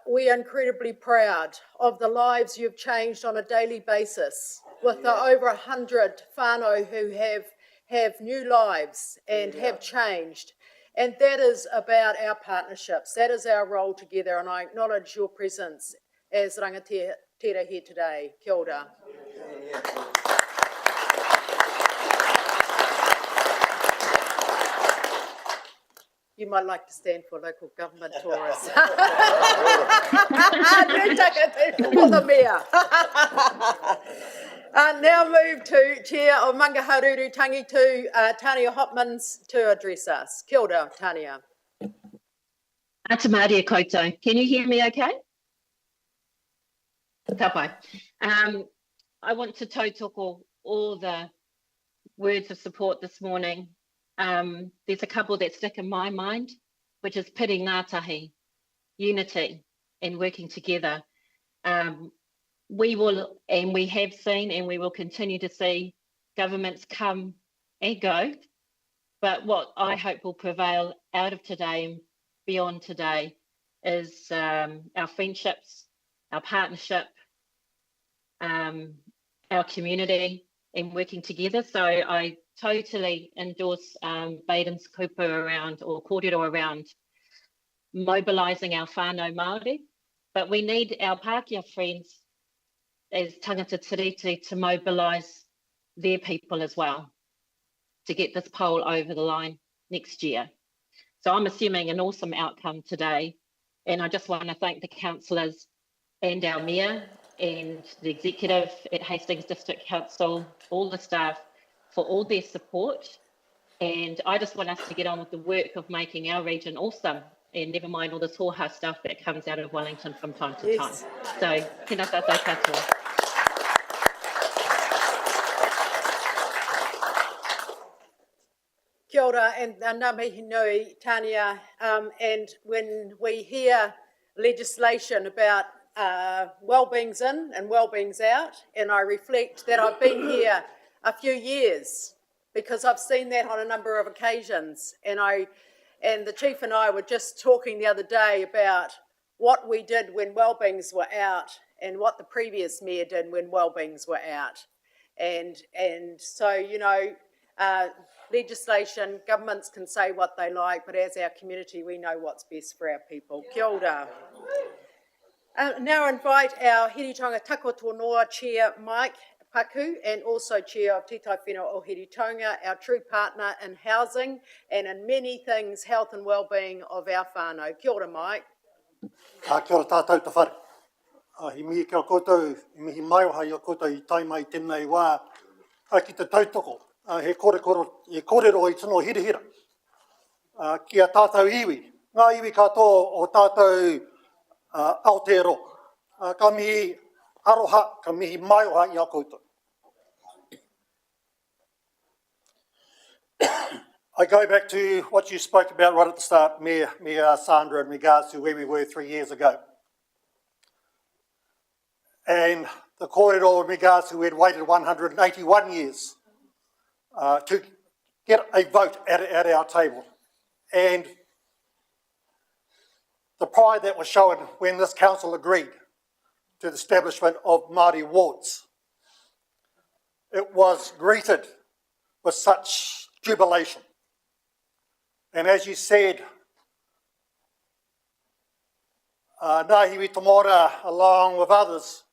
We are incredibly proud of the lives you've changed on a daily basis, with the over 100 whānau who have new lives and have changed. And that is about our partnerships. That is our role together, and I acknowledge your presence as rangatira here today. Kia ora. You might like to stand for local government, Taurus. For the mayor. Now move to Chair of Mangaharuru Tangitu, Tania Hopmans, to address us. Kia ora, Tania. Ata Māria koutou. Can you hear me okay? Ka pai. I want to tautoko all the words of support this morning. There's a couple that stick in my mind, which is piri ngātahi, unity, and working together. We will, and we have seen, and we will continue to see governments come and go. But what I hope will prevail out of today and beyond today is our friendships, our partnership, our community, and working together. So I totally endorse Baden's kupu around, or kōrero around, mobilising our whānau Māori. But we need our Pākehā friends as tangata tiriti to mobilise their people as well to get this poll over the line next year. So I'm assuming an awesome outcome today. And I just want to thank the councillors and our mayor and the executive at Hastings District Council, all the staff for all their support. And I just want us to get on with the work of making our region awesome, and never mind all this hoha stuff that comes out of Wellington from time to time. So, tēnā tātou katoa. Kia ora, and ngā mihi nui, Tania, and when we hear legislation about wellbeing's in and wellbeing's out, and I reflect that I've been here a few years because I've seen that on a number of occasions, and the Chief and I were just talking the other day about what we did when wellbeings were out and what the previous mayor did when wellbeings were out. And so, you know, legislation, governments can say what they like, but as our community, we know what's best for our people. Kia ora. Now I invite our Hiritonga Takoto Noa Chair, Mike Paku, and also Chair of Te Tai Whenua o Hiritonga, our true partner in housing and in many things, health and wellbeing of our whānau. Kia ora, Mike. Kia ora tātou te whare. He mihi kia koutou, he mihi mai oha i a koutou I tai mai tēnei wā. Ki te tautoko, he kōrero I tino hirihira. Kia tātou iwi. Ngā iwi katoa o tātou Aotearoa. Ka mihi aroha, ka mihi mai oha I a koutou. I go back to what you spoke about right at the start, Mayor Sandra, in regards to where we were 3 years ago. And the kōrero in regards to we had waited 181 years to get a vote at our table. And the pride that was shown when this council agreed to the establishment of Māori wards. It was greeted with such jubilation. And as you said, Ngāhiwi Tamora, along with others,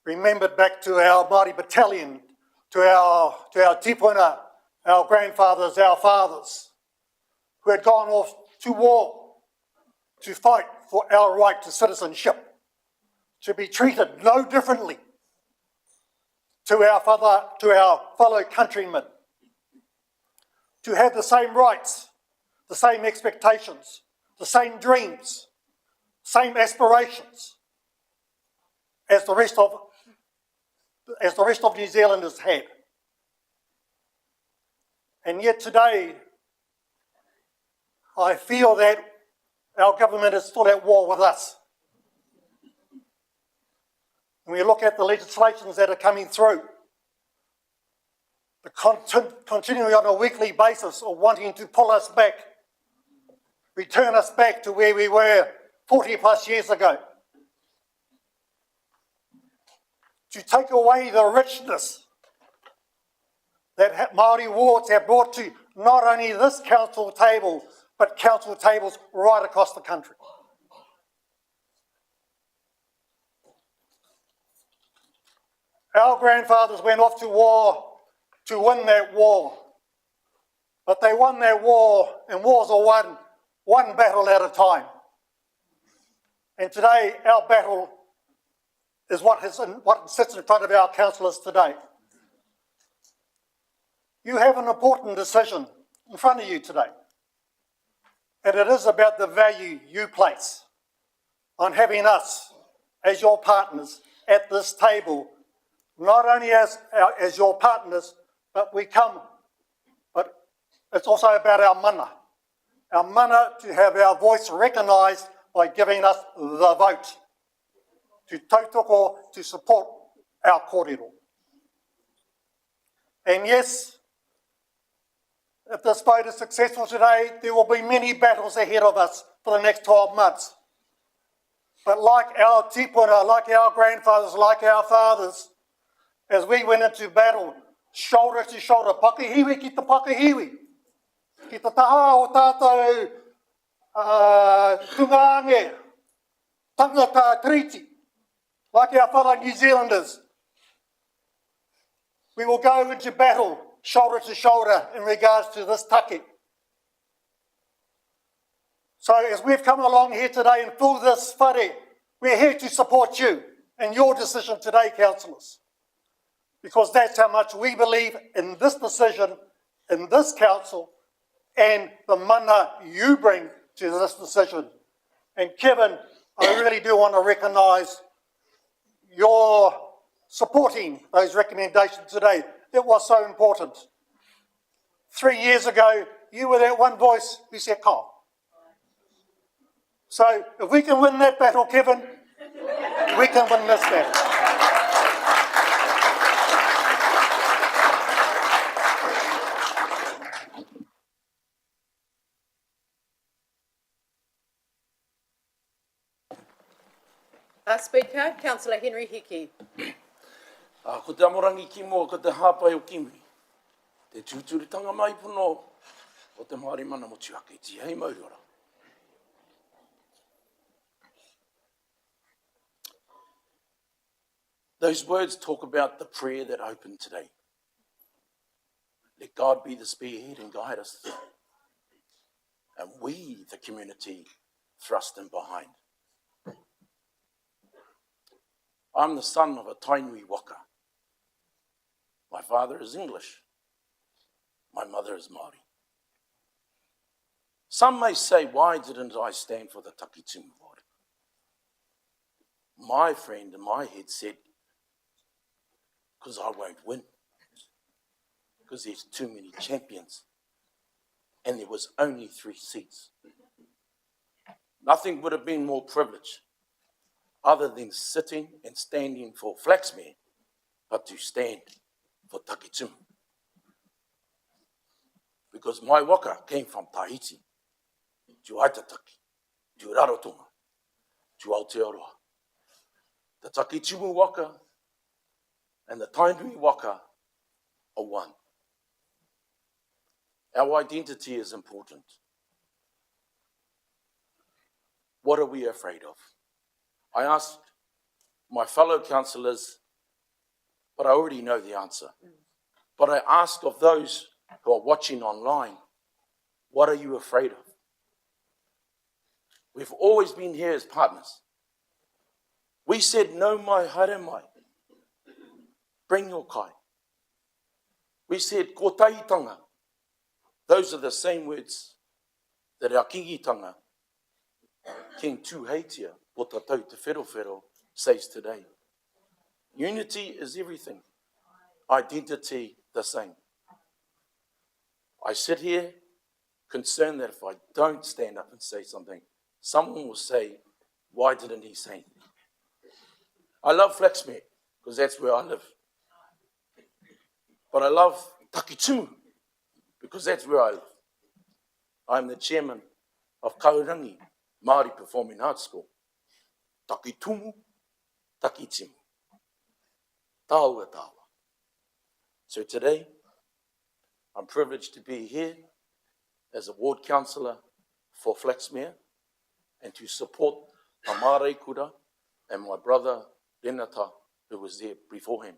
remembered back to our Māori battalion, to our tipuna, our grandfathers, our fathers, who had gone off to war to fight for our right to citizenship, to be treated no differently to our fellow countrymen, to have the same rights, the same expectations, the same dreams, same aspirations as the rest of New Zealanders had. And yet today, I feel that our government is still at war with us. When we look at the legislations that are coming through, continuing on a weekly basis of wanting to pull us back, return us back to where we were 40 plus years ago, to take away the richness that Māori wards have brought to not only this council table, but council tables right across the country. Our grandfathers went off to war to win that war, but they won that war, and wars are one battle at a time. And today, our battle is what sits in front of our councillors today. You have an important decision in front of you today, and it is about the value you place on having us as your partners at this table, not only as your partners, but it's also about our mana to have our voice recognised by giving us the vote to tautoko, to support our kōrero. And yes, if this vote is successful today, there will be many battles ahead of us for the next 12 months. But like our tipuna, like our grandfathers, like our fathers, as we went into battle, shoulder to shoulder, pakihiwi ki te pakihiwi, ki te taha o tātou tungaange, tangata treaty, like our fellow New Zealanders, We will go into battle shoulder to shoulder in regards to this take. So as we've come along here today and fill this whare, we're here to support you in your decision today, councillors, because that's how much we believe in this decision, in this council, and the mana you bring to this decision. And Kevin, I really do want to recognise your supporting those recommendations today. It was so important. 3 years ago, you were that one voice who said, "Come." So if we can win that battle, Kevin, we can win this battle. Speaker, Councillor Henry Hickey. Ko te amorangi ki mo, ko te hāpai o kimi. Te tūturitanga mai puno o te Māori mana mo tiake ti hei mauri ora. Those words talk about the prayer that opened today. Let God be the spearhead and guide us. And we, the community, thrust him behind. I'm the son of a Tainui waka. My father is English. My mother is Māori. Some may say, why didn't I stand for the Takitumu Māori? My friend in my head said, because I won't win. Because there's too many champions. And there was only 3 seats. Nothing would have been more privileged other than sitting and standing for Flaxmere, but to stand for Takitumu. Because my waka came from Tahiti, to Aitataki, to Rarotonga, to Aotearoa. The Takitumu waka and the Tainui waka are one. Our identity is important. What are we afraid of? I asked my fellow councillors, but I already know the answer. But I ask of those who are watching online, what are you afraid of? We've always been here as partners. We said, no mai, haere mai. Bring your kai. We said, ko taitanga. Those are the same words that our kingitanga, King Tūheitia, o tatau te whero says today. Unity is everything. Identity the same. I sit here concerned that if I don't stand up and say something, someone will say, why didn't he say anything? I love Flaxmere because that's where I live. But I love Takitumu because that's where I live. I'm the chairman of Kaurangi Māori Performing Arts School. Takitumu, Takitimu. Taua taua. So today, I'm privileged to be here as a ward councillor for Flaxmere and to support Tamare Kura and my brother Renata, who was there beforehand.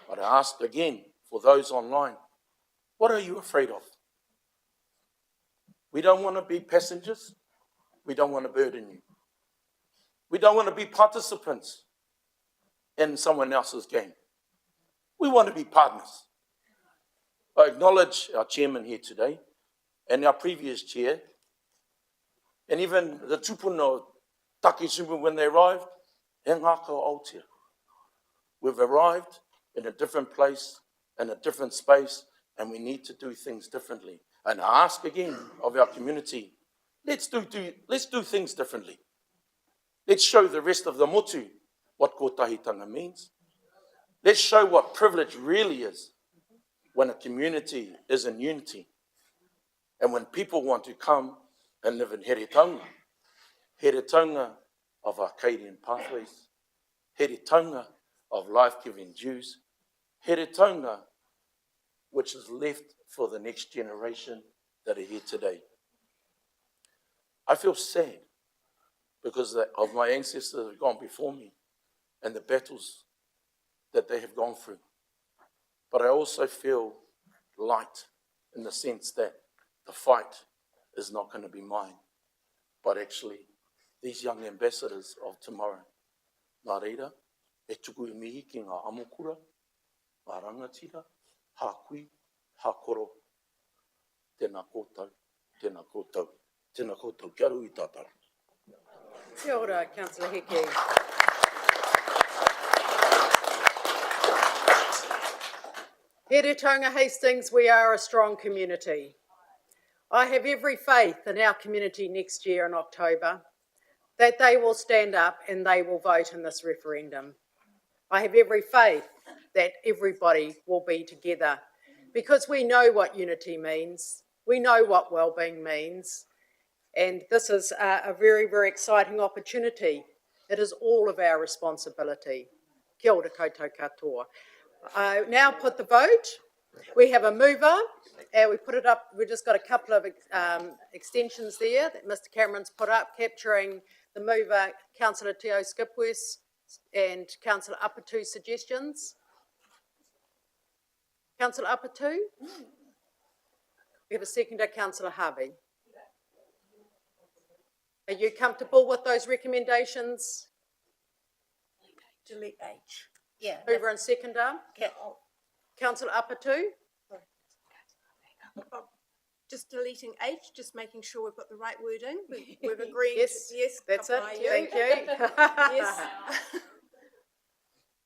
But I ask again for those online, what are you afraid of? We don't want to be passengers. We don't want to burden you. We don't want to be participants in someone else's game. We want to be partners. I acknowledge our chairman here today and our previous chair, and even the tupuna Takitumu when they arrived, e ngā kau Aotea. We've arrived in a different place, in a different space, and we need to do things differently. And I ask again of our community, let's do things differently. Let's show the rest of the motu what kotahitanga means. Let's show what privilege really is when a community is in unity and when people want to come and live in Heretonga of Arcadian pathways, Heretonga of life-giving Jews, Heretonga which is left for the next generation that are here today. I feel sad because of my ancestors that have gone before me and the battles that they have gone through. But I also feel light in the sense that the fight is not going to be mine, but actually these young ambassadors of tomorrow. Nā reira, e tuku I mihi ki ngā amokura, ngā rangatira, hā kui, hā koro. Tēnā koutou, tēnā koutou, tēnā koutou, kia rui tātara. Kia ora, Councillor Heke. Heretaunga Hastings, we are a strong community. I have every faith in our community next year in October that they will stand up and they will vote in this referendum. I have every faith that everybody will be together because we know what unity means, we know what wellbeing means, and this is a very, very exciting opportunity. It is all of our responsibility. Kia ora koutou katoa. I now put the vote. We have a mover, and we put it up. We've just got a couple of extensions there that Mr. Cameron's put up, capturing the mover, Councillor Teo Skipworth and Councillor Apatu's suggestions. Councillor Apatu? We have a seconder, Councillor Harvey. Are you comfortable with those recommendations? Delete H. Yeah. Mover and seconder. Councillor Apatu? Just deleting H, just making sure we've got the right wording. We've agreed. Yes, that's it. Thank you. Yes.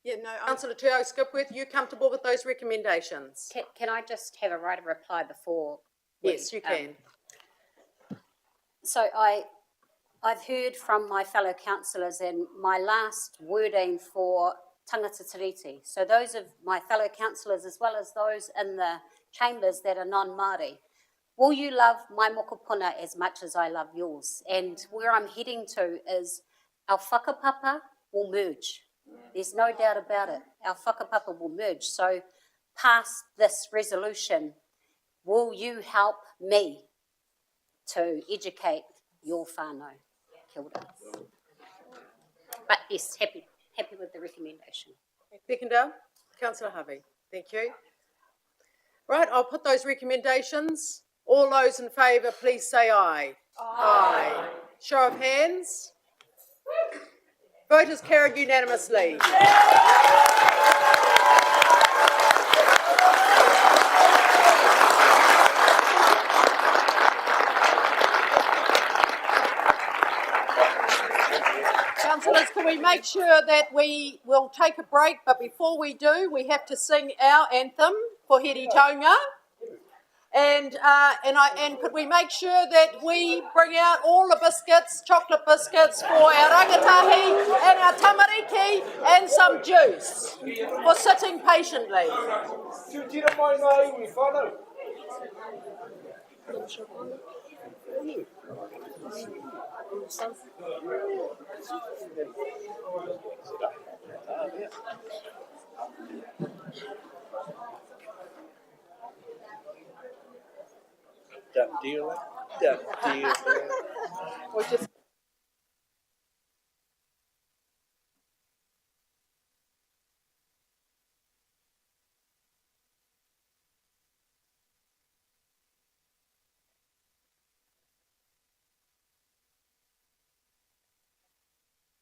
Yeah, no. Councillor Teo Skipworth, you comfortable with those recommendations? Can I just have a right of reply before? Yes, you can. So I've heard from my fellow councillors, and my last wording for tangata tiriti. So those of my fellow councillors, as well as those in the chambers that are non-Māori, will you love my mokopuna as much as I love yours? And where I'm heading to is our whakapapa will merge. There's no doubt about it. Our whakapapa will merge. So past this resolution, will you help me to educate your whānau? Kia ora. But yes, happy with the recommendation. Seconder, Councillor Harvey. Thank you. Right, I'll put those recommendations. All those in favour, please say aye. Aye. Show of hands. Vote is carried unanimously. Councillors, can we make sure that we will take a break, but before we do, we have to sing our anthem for Heretaunga. And could we make sure that we bring out all the biscuits, chocolate biscuits for our rangatahi and our tamariki and some juice for sitting patiently. Done deal. Done deal. We'll just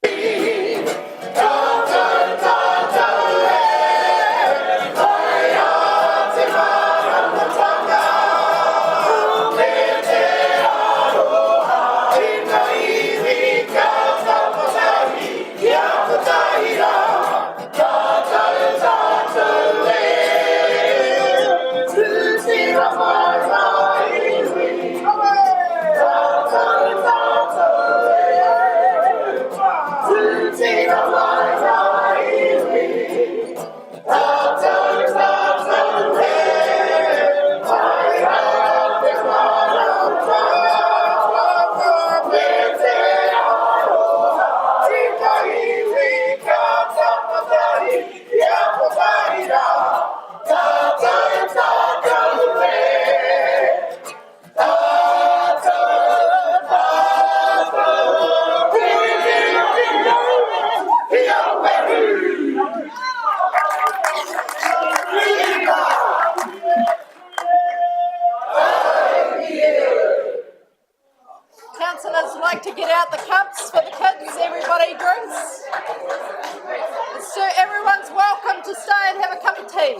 Hey! drinks for the kids, everybody, drinks. So everyone's welcome to stay and have a cup of tea.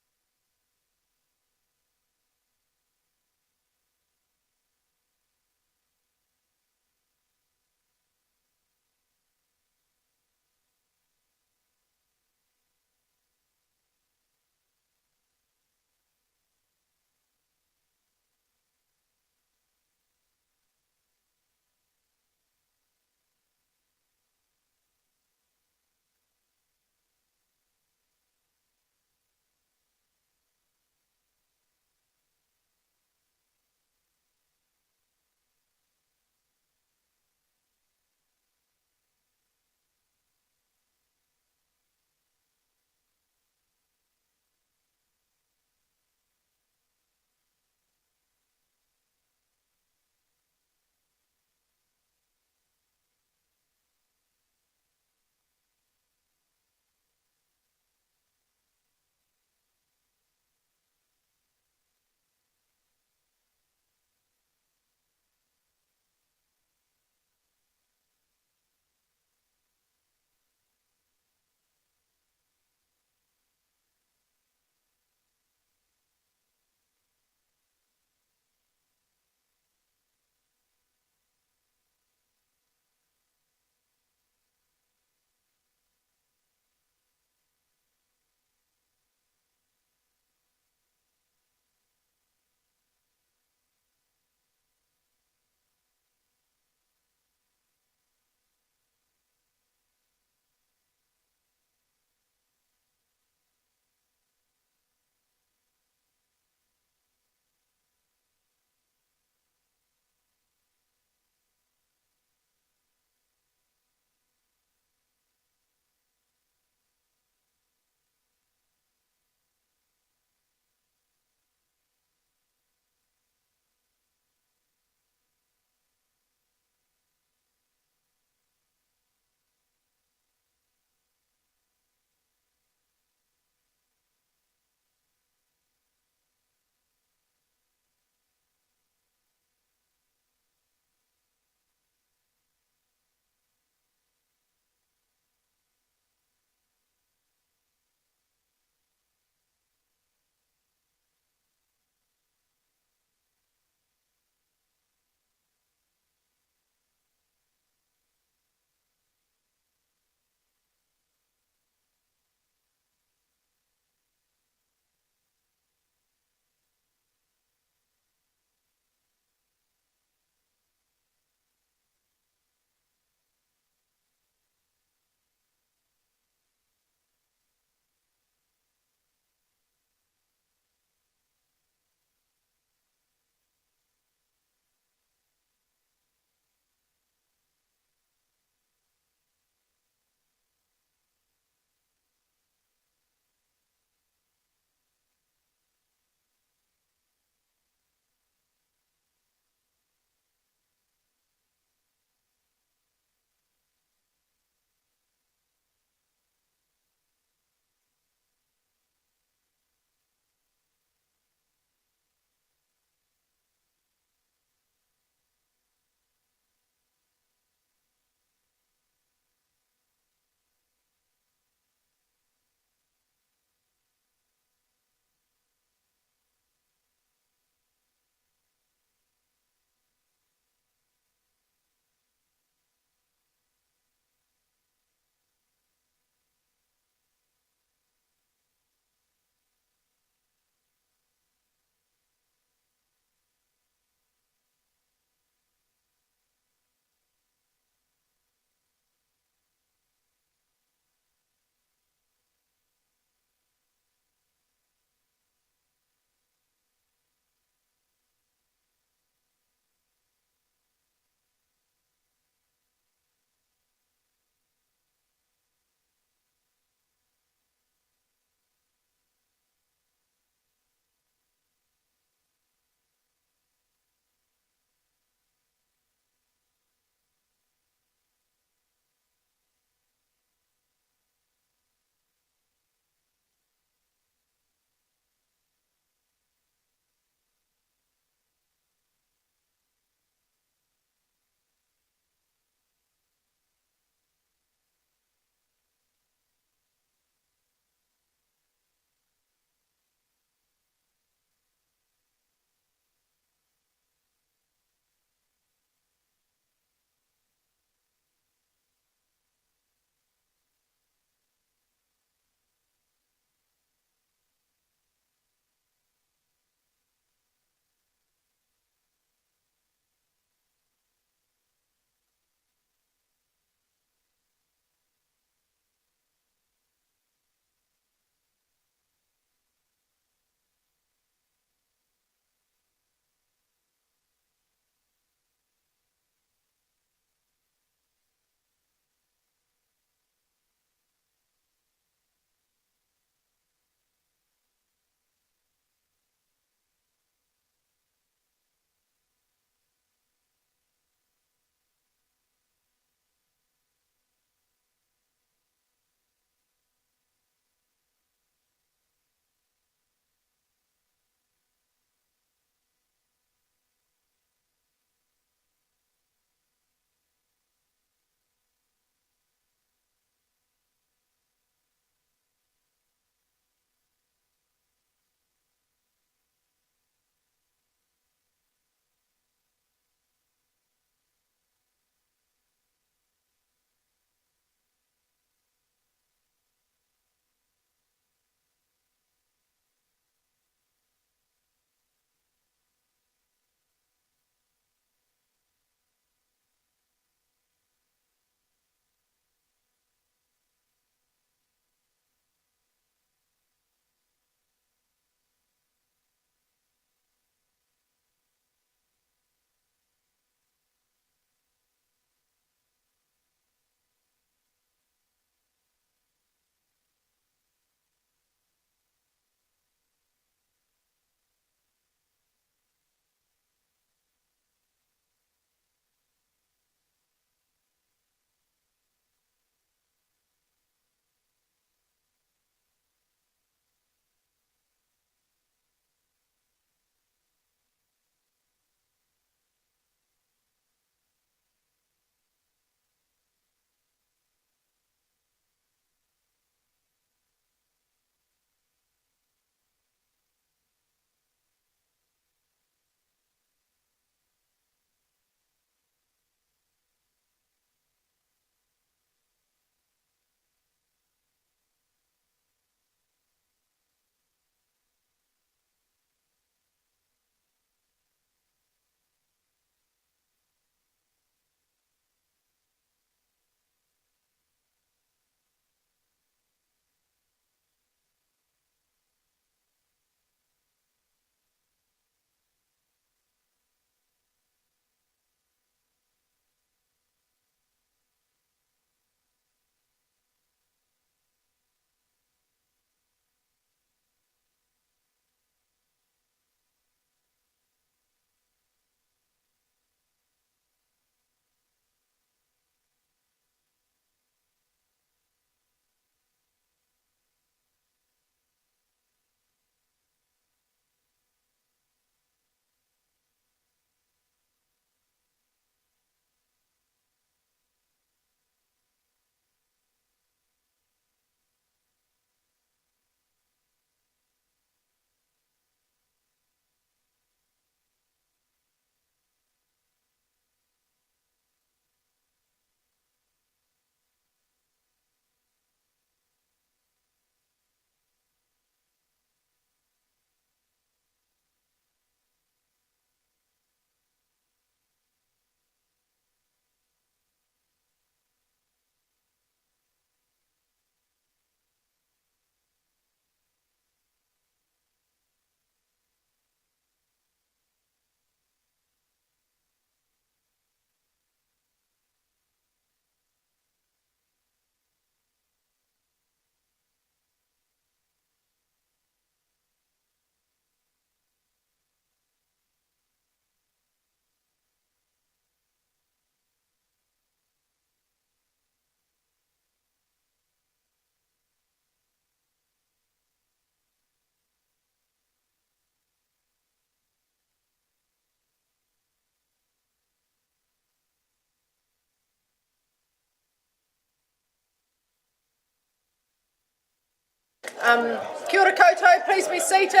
Kia ora koutou, please be seated.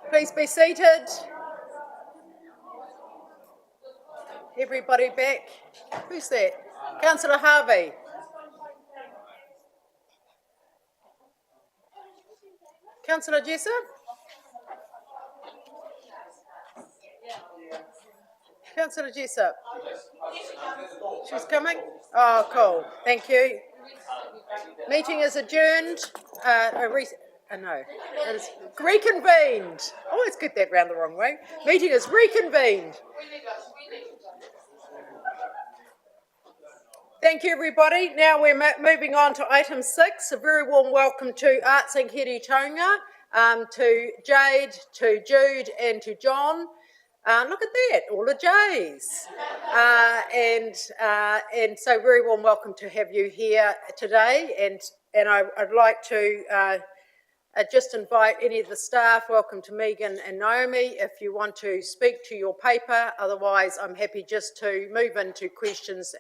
Please be seated. Everybody back. Who's that? Councillor Harvey. Councillor Jessup? Councillor Jessup? She's coming? Oh, cool. Thank you. Meeting is adjourned. No, it is reconvened. I always get that round the wrong way. Meeting is reconvened. Thank you, everybody. Now we're moving on to item 6. A very warm welcome to Arts and Hiritonga, to Jade, to Jude and to John. Look at that, all the J's. And so very warm welcome to have you here today. And I'd like to just invite any of the staff, welcome to Megan and Naomi, if you want to speak to your paper. Otherwise, I'm happy just to move into questions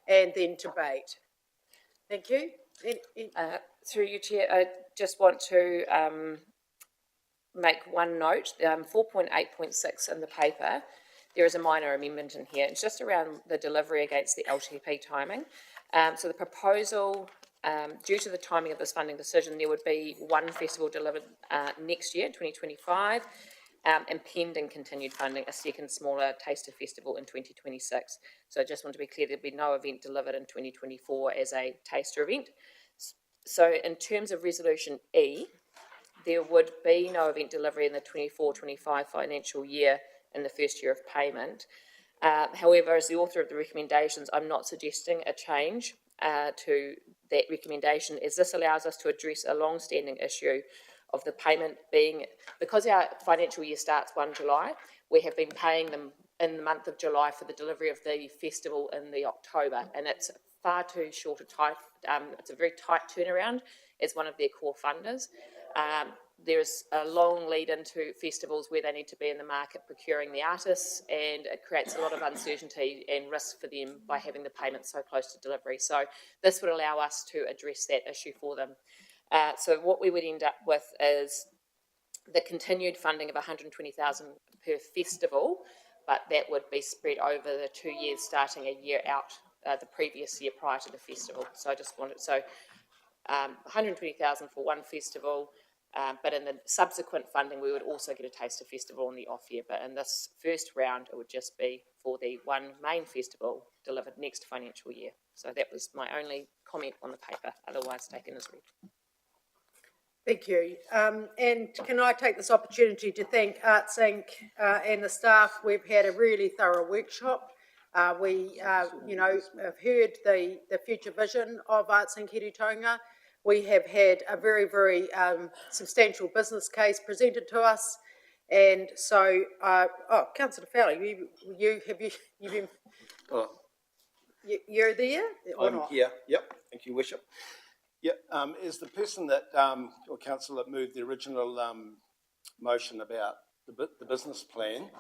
and then debate. Thank you. Through you, Chair, I just want to make one note. 4.8.6 in the paper, there is a minor amendment in here. It's just around the delivery against the LTP timing. So the proposal, due to the timing of this funding decision, there would be one festival delivered next year, 2025, and pending continued funding, a second smaller taster festival in 2026. So I just want to be clear, there'll be no event delivered in 2024 as a taster event. So in terms of Resolution E, there would be no event delivery in the 24-25 financial year in the first year of payment. However, as the author of the recommendations, I'm not suggesting a change to that recommendation, as this allows us to address a long-standing issue of the payment being, because our financial year starts 1 July, we have been paying them in the month of July for the delivery of the festival in the October, and it's far too short a time. It's a very tight turnaround as one of their core funders. There's a long lead into festivals where they need to be in the market procuring the artists, and it creates a lot of uncertainty and risk for them by having the payment so close to delivery. So this would allow us to address that issue for them. So what we would end up with is the continued funding of $120,000 per festival, but that would be spread over the 2 years, starting a year out, the previous year prior to the festival. So I just wanted, so $120,000 for one festival, but in the subsequent funding, we would also get a taster festival in the off year. But in this first round, it would just be for the one main festival delivered next financial year. So that was my only comment on the paper, otherwise taken as read. Thank you. And can I take this opportunity to thank Arts Inc. And the staff. We've had a really thorough workshop. We have heard the future vision of Arts Inc. Hiritonga. We have had a very, very substantial business case presented to us. And so, Councillor Fowler, you've been, you're there or I'm not? here, yep, thank you, Worship. Yeah, as the person that, or councillor that moved the original motion about the business plan,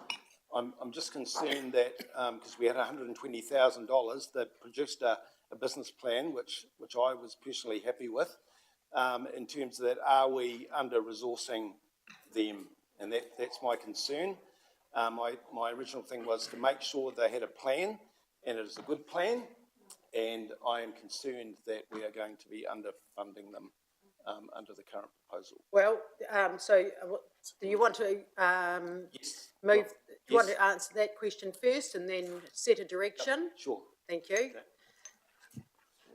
I'm just concerned that, because we had $120,000, that produced a business plan, which I was personally happy with, in terms of that, are we under-resourcing them? And that's my concern. My original thing was to make sure they had a plan, and it is a good plan, and I am concerned that we are going to be underfunding them under the current proposal. Well, so do you want to Yes. move? Do you want Yes. to answer that question first and then set a direction? Sure. Thank you. Okay.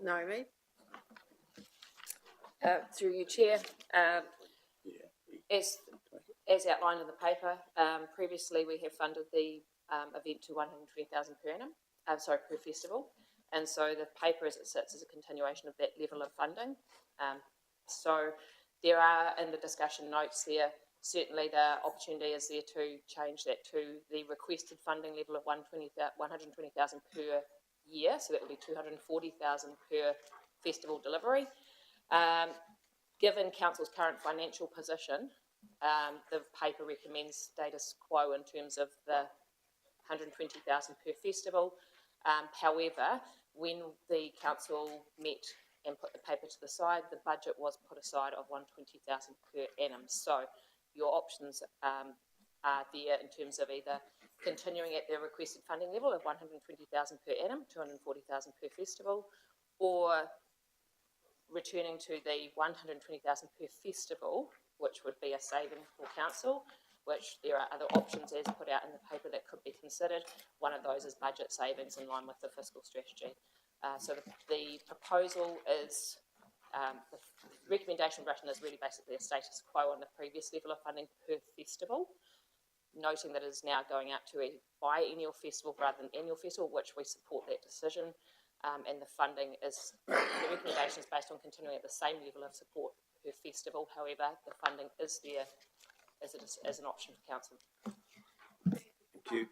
Naomi? Through you, Chair, as outlined in the paper, previously we have funded the event to $120,000 per annum, per festival, and so the paper as it sits is a continuation of that level of funding. So there are in the discussion notes there, certainly the opportunity is there to change that to the requested funding level of $120,000 per year, so that would be $240,000 per festival delivery. Given council's current financial position, the paper recommends status quo in terms of the 120,000 per festival. However, when the council met and put the paper to the side, the budget was put aside of 120,000 per annum. So your options are there in terms of either continuing at the requested funding level of 120,000 per annum, 240,000 per festival, or returning to the 120,000 per festival, which would be a saving for council, which there are other options as put out in the paper that could be considered. One of those is budget savings in line with the fiscal strategy. So the proposal is, the recommendation written is really basically a status quo on the previous level of funding per festival, noting that it is now going out to a biennial festival rather than annual festival, which we support that decision. And the funding is, the recommendation is based on continuing at the same level of support per festival. However, the funding is there as an option for council. Thank you.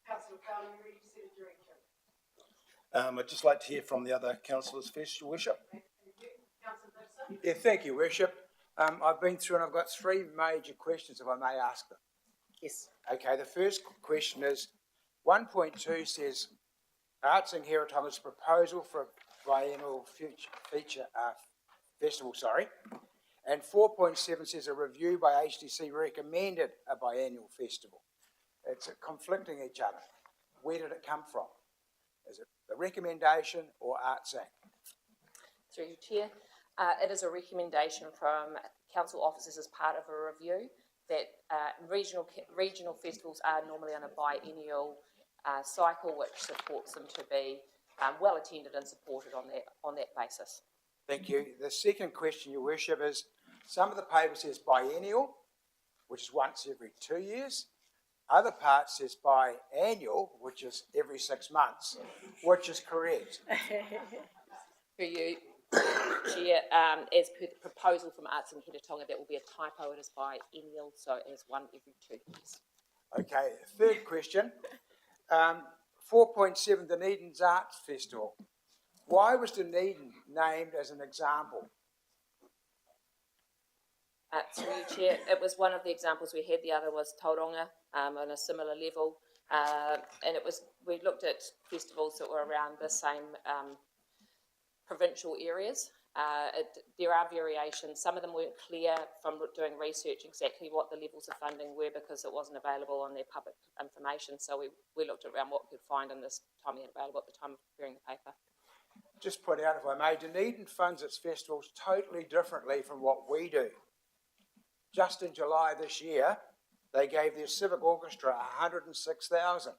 Councillor Carter, you ready to set a direction? I'd just like to hear from the other councillors first, Your Worship. Thank you. Councillor Dixon? Yeah, thank you, Worship. I've been through and I've got three major questions, if I may ask them. Yes. Okay, the first question is 1.2 says Arts in Hiratonga's proposal for a biennial feature festival, and 4.7 says a review by HDC recommended a biennial festival. It's conflicting each other. Where did it come from? Is it the recommendation or Arts Inc? Through you, Chair. It is a recommendation from council officers as part of a review that regional festivals are normally on a biennial cycle, which supports them to be well attended and supported on that basis. Thank you. The second question, Your Worship, is some of the paper says biennial, which is once every 2 years. Other parts says biannual, which is every 6 months. Which is correct? For you, Chair, as per the proposal from Arts in Hiratonga, that will be a typo. It is biennial, so it is one every 2 years. Okay, third question. 4.7, Dunedin's Arts Festival. Why was Dunedin named as an example? Through you, Chair, it was one of the examples we had. The other was Tauranga on a similar level. And it was, we looked at festivals that were around the same provincial areas. There are variations. Some of them weren't clear from doing research exactly what the levels of funding were because it wasn't available on their public information. So we looked around what we could find in this time we had available at the time of preparing the paper. Just put out, if I may, Dunedin funds its festivals totally differently from what we do. Just in July this year, they gave their civic orchestra 106,000.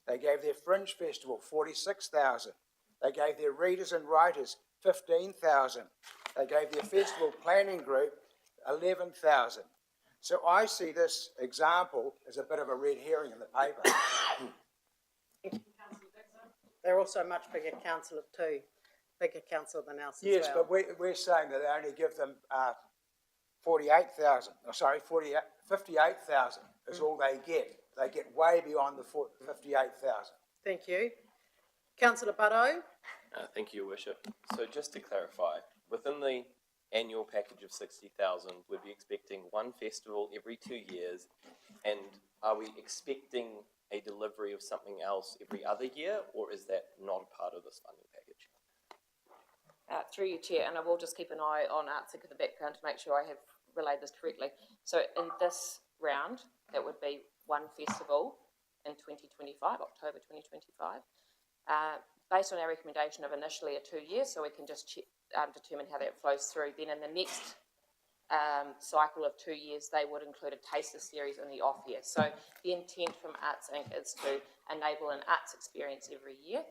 They gave their fringe festival 46,000. They gave their readers and writers 15,000. They gave their festival planning group 11,000. So I see this example as a bit of a red herring in the paper. Thank you, Councillor Dixon. They're also much bigger council too, bigger council than us Yes, as well. but we're saying that they only give them 58,000 is all they get. They get way beyond the 58,000. Thank you. Councillor Butto? Thank you, Your Worship. So just to clarify, within the annual package of 60,000, we'd be expecting one festival every 2 years, and are we expecting a delivery of something else every other year, or is that not a part of this funding package? Through you, Chair, and I will just keep an eye on Arts Inc. in the background to make sure I have relayed this correctly. So in this round, that would be one festival in 2025, October 2025. Based on our recommendation of initially a 2 years, so we can just determine how that flows through. Then in the next cycle of 2 years, they would include a taster series in the off year. So the intent from Arts Inc. is to enable an arts experience every year,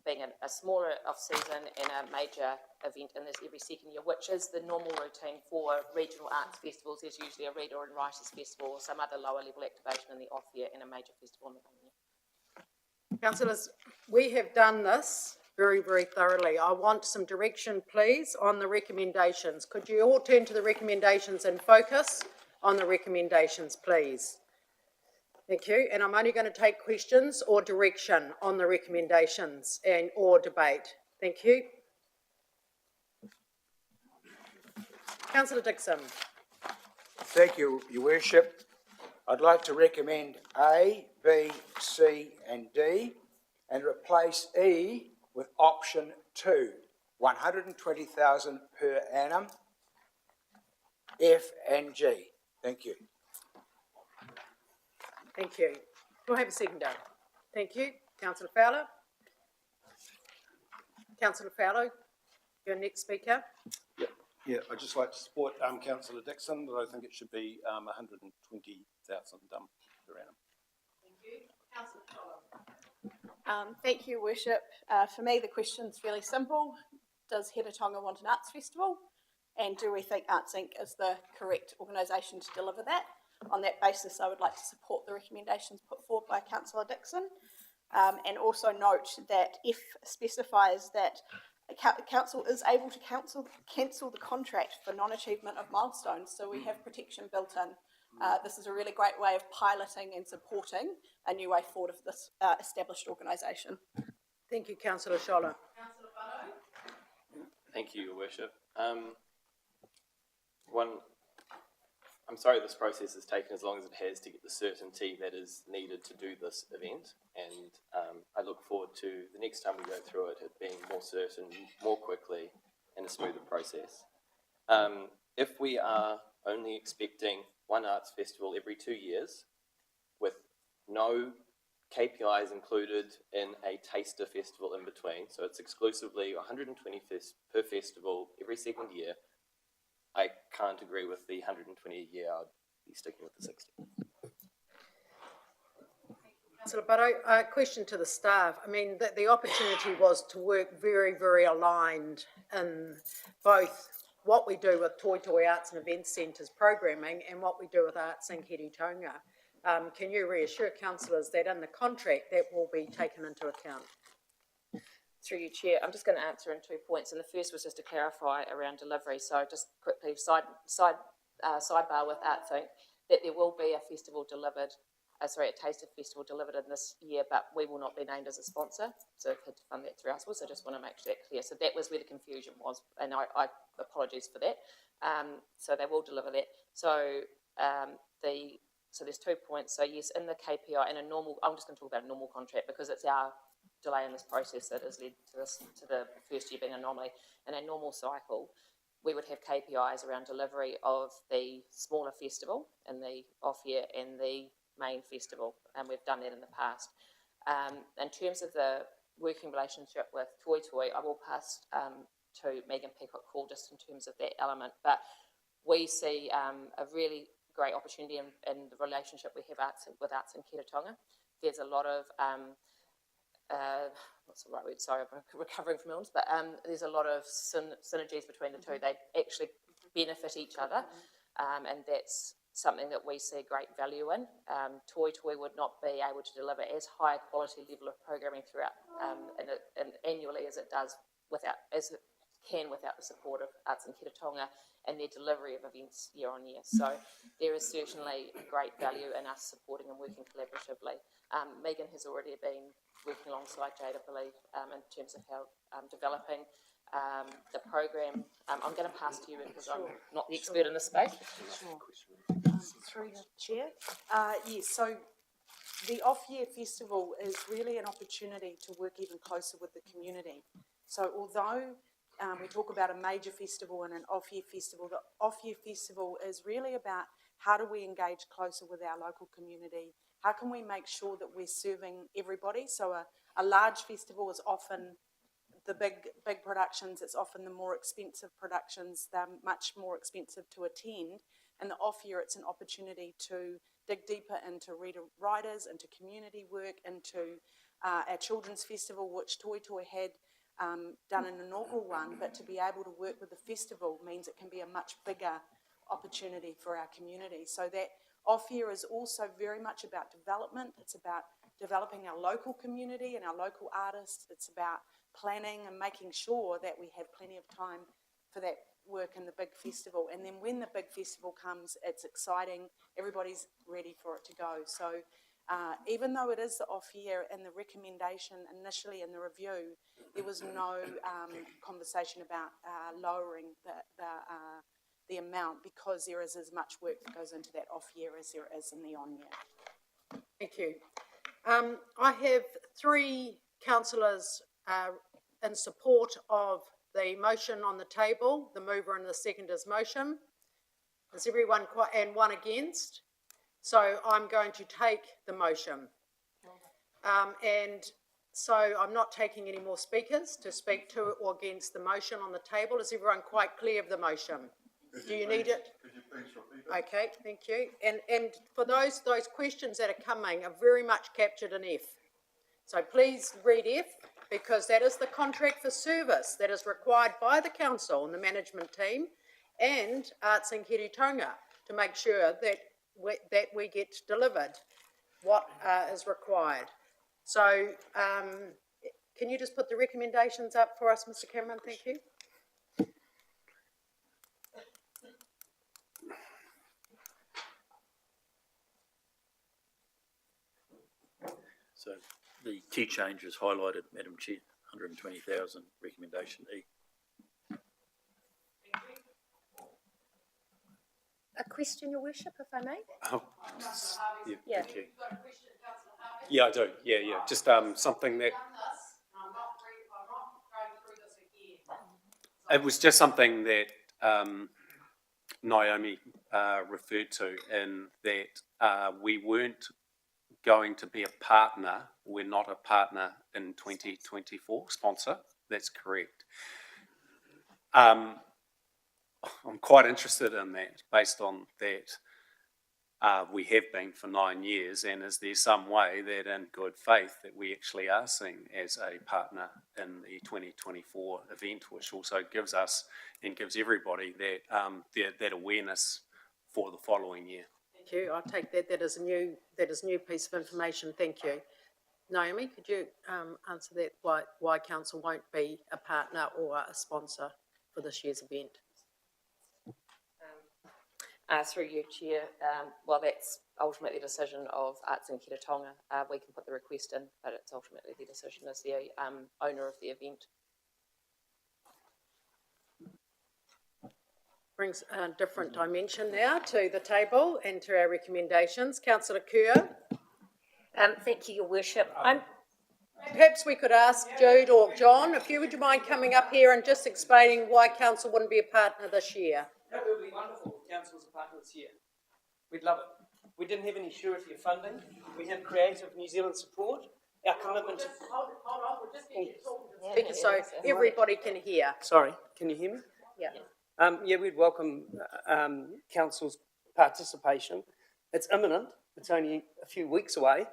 being a smaller off-season and a major event in this every second year, which is the normal routine for regional arts festivals. There's usually a reader and writers festival or some other lower level activation in the off year and a major festival in the on year. Councillors, we have done this very, very thoroughly. I want some direction, please, on the recommendations. Could you all turn to the recommendations and focus on the recommendations, please? Thank you. And I'm only going to take questions or direction on the recommendations and or debate. Thank you. Councillor Dixon. Thank you, Your Worship. I'd like to recommend A, B, C and D and replace E with option 2, 120,000 per annum, F and G. Thank you. Thank you. Do I have a seconder? Thank you. Councillor Fowler. Councillor Fowler, your next speaker. Yeah, I'd just like to support Councillor Dixon, but I think it should be 120,000 per annum. Thank you. Councillor Fowler. Thank you, Worship. For me, the question's fairly simple. Does Heretatonga want an arts festival? And do we think Arts Inc. is the correct organisation to deliver that? On that basis, I would like to support the recommendations put forward by Councillor Dixon. And also note that F specifies that council is able to cancel the contract for non-achievement of milestones, so we have protection built in. This is a really great way of piloting and supporting a new way forward of this established organisation. Thank you, Councillor Scholler. Thank you, Your Worship. I'm sorry this process has taken as long as it has to get the certainty that is needed to do this event, and I look forward to the next time we go through it being more certain, more quickly, and a smoother process. If we are only expecting one arts festival every 2 years, with no KPIs included in a taster festival in between, so it's exclusively 120 per festival every second year, I can't agree with the 120 a year. I'd be sticking with the 60. Councillor Butto, a question to the staff. I mean, the opportunity was to work very, very aligned in both what we do with Toi Toi Arts and Events Centres programming and what we do with Arts Inc. Heretatonga. Can you reassure councillors that in the contract that will be taken into account? Through you, Chair, I'm just going to answer in 2 points, and the first was just to clarify around delivery. So just quickly, sidebar with Arts Inc. that there will be a festival delivered, a taster festival delivered in this year, but we will not be named as a sponsor, so we've had to fund that through us. So I just want to make that clear. So that was where the confusion was, and I apologise for that. So they will deliver that. So so there's 2 points. So yes, in the KPI, in a normal, I'm just going to talk about a normal contract because it's our delay in this process that has led to the first year being an anomaly. In a normal cycle, we would have KPIs around delivery of the smaller festival in the off year and the main festival, and we've done that in the past. In terms of the working relationship with Toi Toi, I will pass to Megan Peacock-Call just in terms of that element, but we see a really great opportunity in the relationship we have with Arts in Heretatonga. There's a lot of what's the right word? Sorry, I'm recovering from illness, but there's a lot of synergies between the two. They actually benefit each other, and that's something that we see great value in. Toi Toi would not be able to deliver as high a quality level of programming throughout and annually as it does without the support of Arts in Heretatonga and their delivery of events year on year. So there is certainly great value in us supporting and working collaboratively. Megan has already been working alongside Jade, I believe, in terms of how developing the program. I'm going to pass to you because I'm not the expert in this space. Through the chair. Yes, so the off-year festival is really an opportunity to work even closer with the community. So although we talk about a major festival and an off-year festival, the off-year festival is really about how do we engage closer with our local community? How can we make sure that we're serving everybody? So a large festival is often the big productions, it's often the more expensive productions, they're much more expensive to attend. And the off year, it's an opportunity to dig deeper into reader writers, into community work, into our children's festival, which Toi Toi had done an inaugural one, but to be able to work with the festival means it can be a much bigger opportunity for our community. So that off year is also very much about development. It's about developing our local community and our local artists. It's about planning and making sure that we have plenty of time for that work in the big festival. And then when the big festival comes, it's exciting. Everybody's ready for it to go. So even though it is the off year and the recommendation initially in the review, there was no conversation about lowering the amount because there is as much work that goes into that off year as there is in the on year. Thank you. I have three councillors in support of the motion on the table, the mover and the seconder's motion. Is everyone quite, and one against? So I'm going to take the motion. And so I'm not taking any more speakers to speak to or against the motion on the table. Is everyone quite clear of the motion? Do you need it? Could you please repeat it? Okay, thank you. And for those questions that are coming are very much captured in F. So please read F, because that is the contract for service that is required by the council and the management team and Arts and Hiritonga to make sure that we get delivered what is required. So can you just put the recommendations up for us, Mr. Cameron? Thank you. So the key changes highlighted, Madam Chair, 120,000, recommendation E. A question, Your Worship, if I may? Oh, Yeah. thank you. Yeah, I do. Yeah. Just something that it was just something that Naomi referred to, in that we weren't going to be a partner. We're not a partner in 2024, sponsor. That's correct. I'm quite interested in that, based on that we have been for 9 years, and is there some way that in good faith that we actually are seen as a partner in the 2024 event, which also gives us and gives everybody that awareness for the following year. Thank you. I'll take that. That is a new piece of information. Thank you. Naomi, could you answer that? Why council won't be a partner or a sponsor for this year's event? Through you, Chair, well, that's ultimately the decision of Arts and Hiritonga. We can put the request in, but it's ultimately the decision as the owner of the event. Brings a different dimension now to the table and to our recommendations. Councillor Kerr. Thank you, Your Worship. Perhaps we could ask Jude or John, if you would you mind coming up here and just explaining why council wouldn't be a partner this year? That would be wonderful if council was a partner this year. We'd love it. We didn't have any surety of funding. We have Creative New Zealand support. Our commitment... Hold on, we'll just get you talking to speakers so everybody can hear. Sorry, can you hear me? Yeah. We'd welcome council's participation. It's imminent. It's only a few weeks away.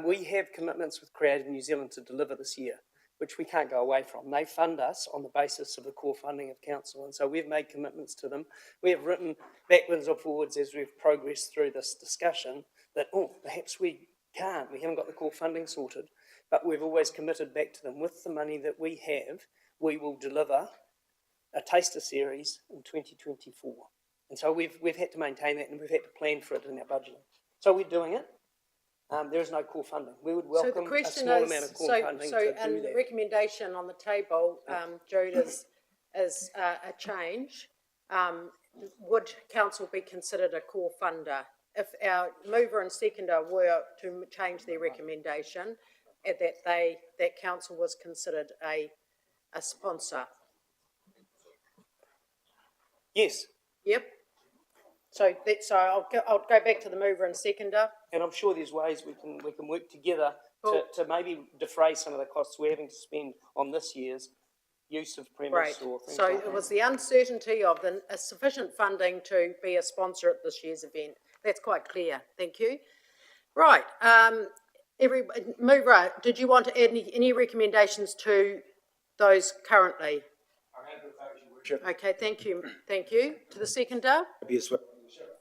We have commitments with Creative New Zealand to deliver this year, which we can't go away from. They fund us on the basis of the core funding of council, and so we've made commitments to them. We have written backwards or forwards as we've progressed through this discussion that, perhaps we can't, we haven't got the core funding sorted, but we've always committed back to them. With the money that we have, we will deliver a taster series in 2024. And so we've had to maintain that, and we've had to plan for it in our budgeting. So we're doing it. There is no core funding. We would welcome a small amount of core funding to do that. The recommendation on the table, Jude, is a change. Would council be considered a core funder if our mover and seconder were to change their recommendation, that council was considered a sponsor? Yes. Yep. So I'll go back to the mover and seconder. And I'm sure there's ways we can work together to maybe defray some of the costs we're having to spend on this year's use of premise or things like that. So it was the uncertainty of a sufficient funding to be a sponsor at this year's event. That's quite clear. Thank you. Right. Mover, did you want to add any recommendations to those currently? Okay, thank you. Thank you. To the seconder? Yes,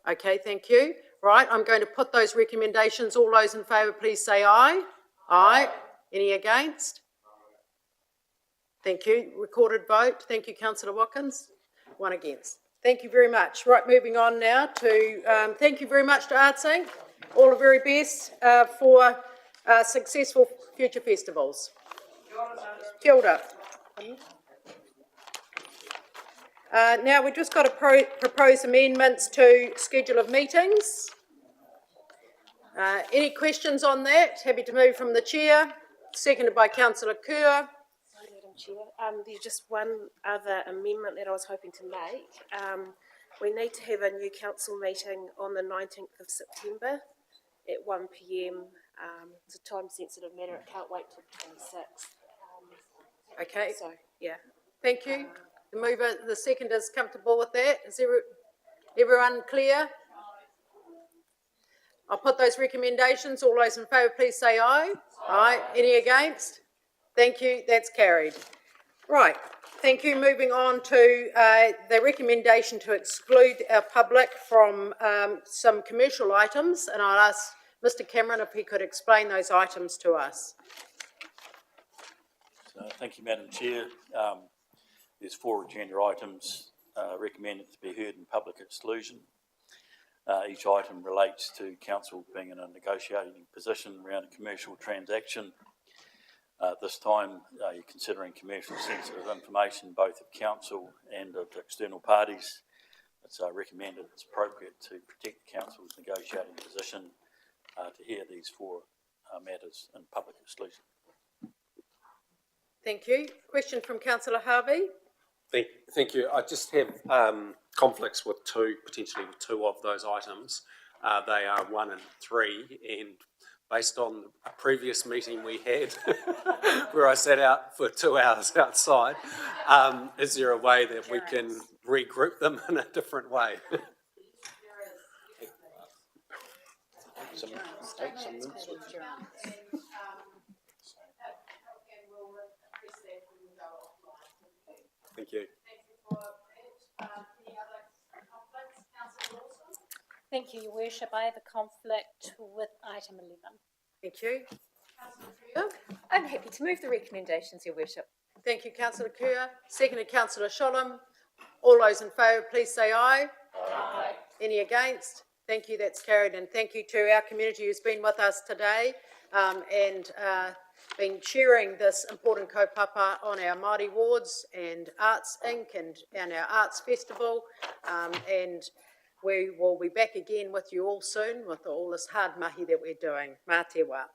Okay, thank you. Right, I'm going to put those recommendations. All those in favour, please say aye. Aye. Any against? Thank you. Recorded vote. Thank you, Councillor Watkins. One against. Thank you very much. Right, moving on now to, thank you very much to Arts Inc. All the very best for successful future festivals. Kia ora. Now, we've just got to propose amendments to schedule of meetings. Any questions on that? Happy to move from the chair. Seconded by councillor Kerr. Sorry, Madam Chair. There's just one other amendment that I was hoping to make. We need to have a new council meeting on the 19th of September at 1 p.m. It's a time-sensitive matter. It can't wait till the 26th. Okay. So, yeah. Thank you. The mover, the seconder is comfortable with that. Is everyone clear? I'll put those recommendations. All those in favour, please say aye. Aye. Any against? Thank you. That's carried. Right. Thank you. Moving on to the recommendation to exclude our public from some commercial items, and I'll ask Mr. Cameron if he could explain those items to us. Thank you, Madam Chair. There's 4 agenda items recommended to be heard in public exclusion. Each item relates to council being in a negotiating position around a commercial transaction. This time, you're considering commercially sensitive information, both of council and of external parties. It's recommended it's appropriate to protect the council's negotiating position to hear these 4 matters in public exclusion. Thank you. Question from councillor Harvey. Thank you. I just have conflicts with potentially with 2 of those items. They are 1 and 3, and based on a previous meeting we had where I sat out for 2 hours outside, is there a way that we can regroup them in a different way? Thank you. Thank you, Your Worship. I have a conflict with item 11. Thank you. I'm happy to move the recommendations, Your Worship. Thank you, councillor Kerr. Seconded, councillor Sholem. All those in favour, please say aye. Aye. Any against? Thank you, that's carried. And thank you to our community who's been with us today and been sharing this important kaupapa on our Māori wards and Arts Inc. and our Arts Festival. And we will be back again with you all soon with all this hard mahi that we're doing. Mā te wā.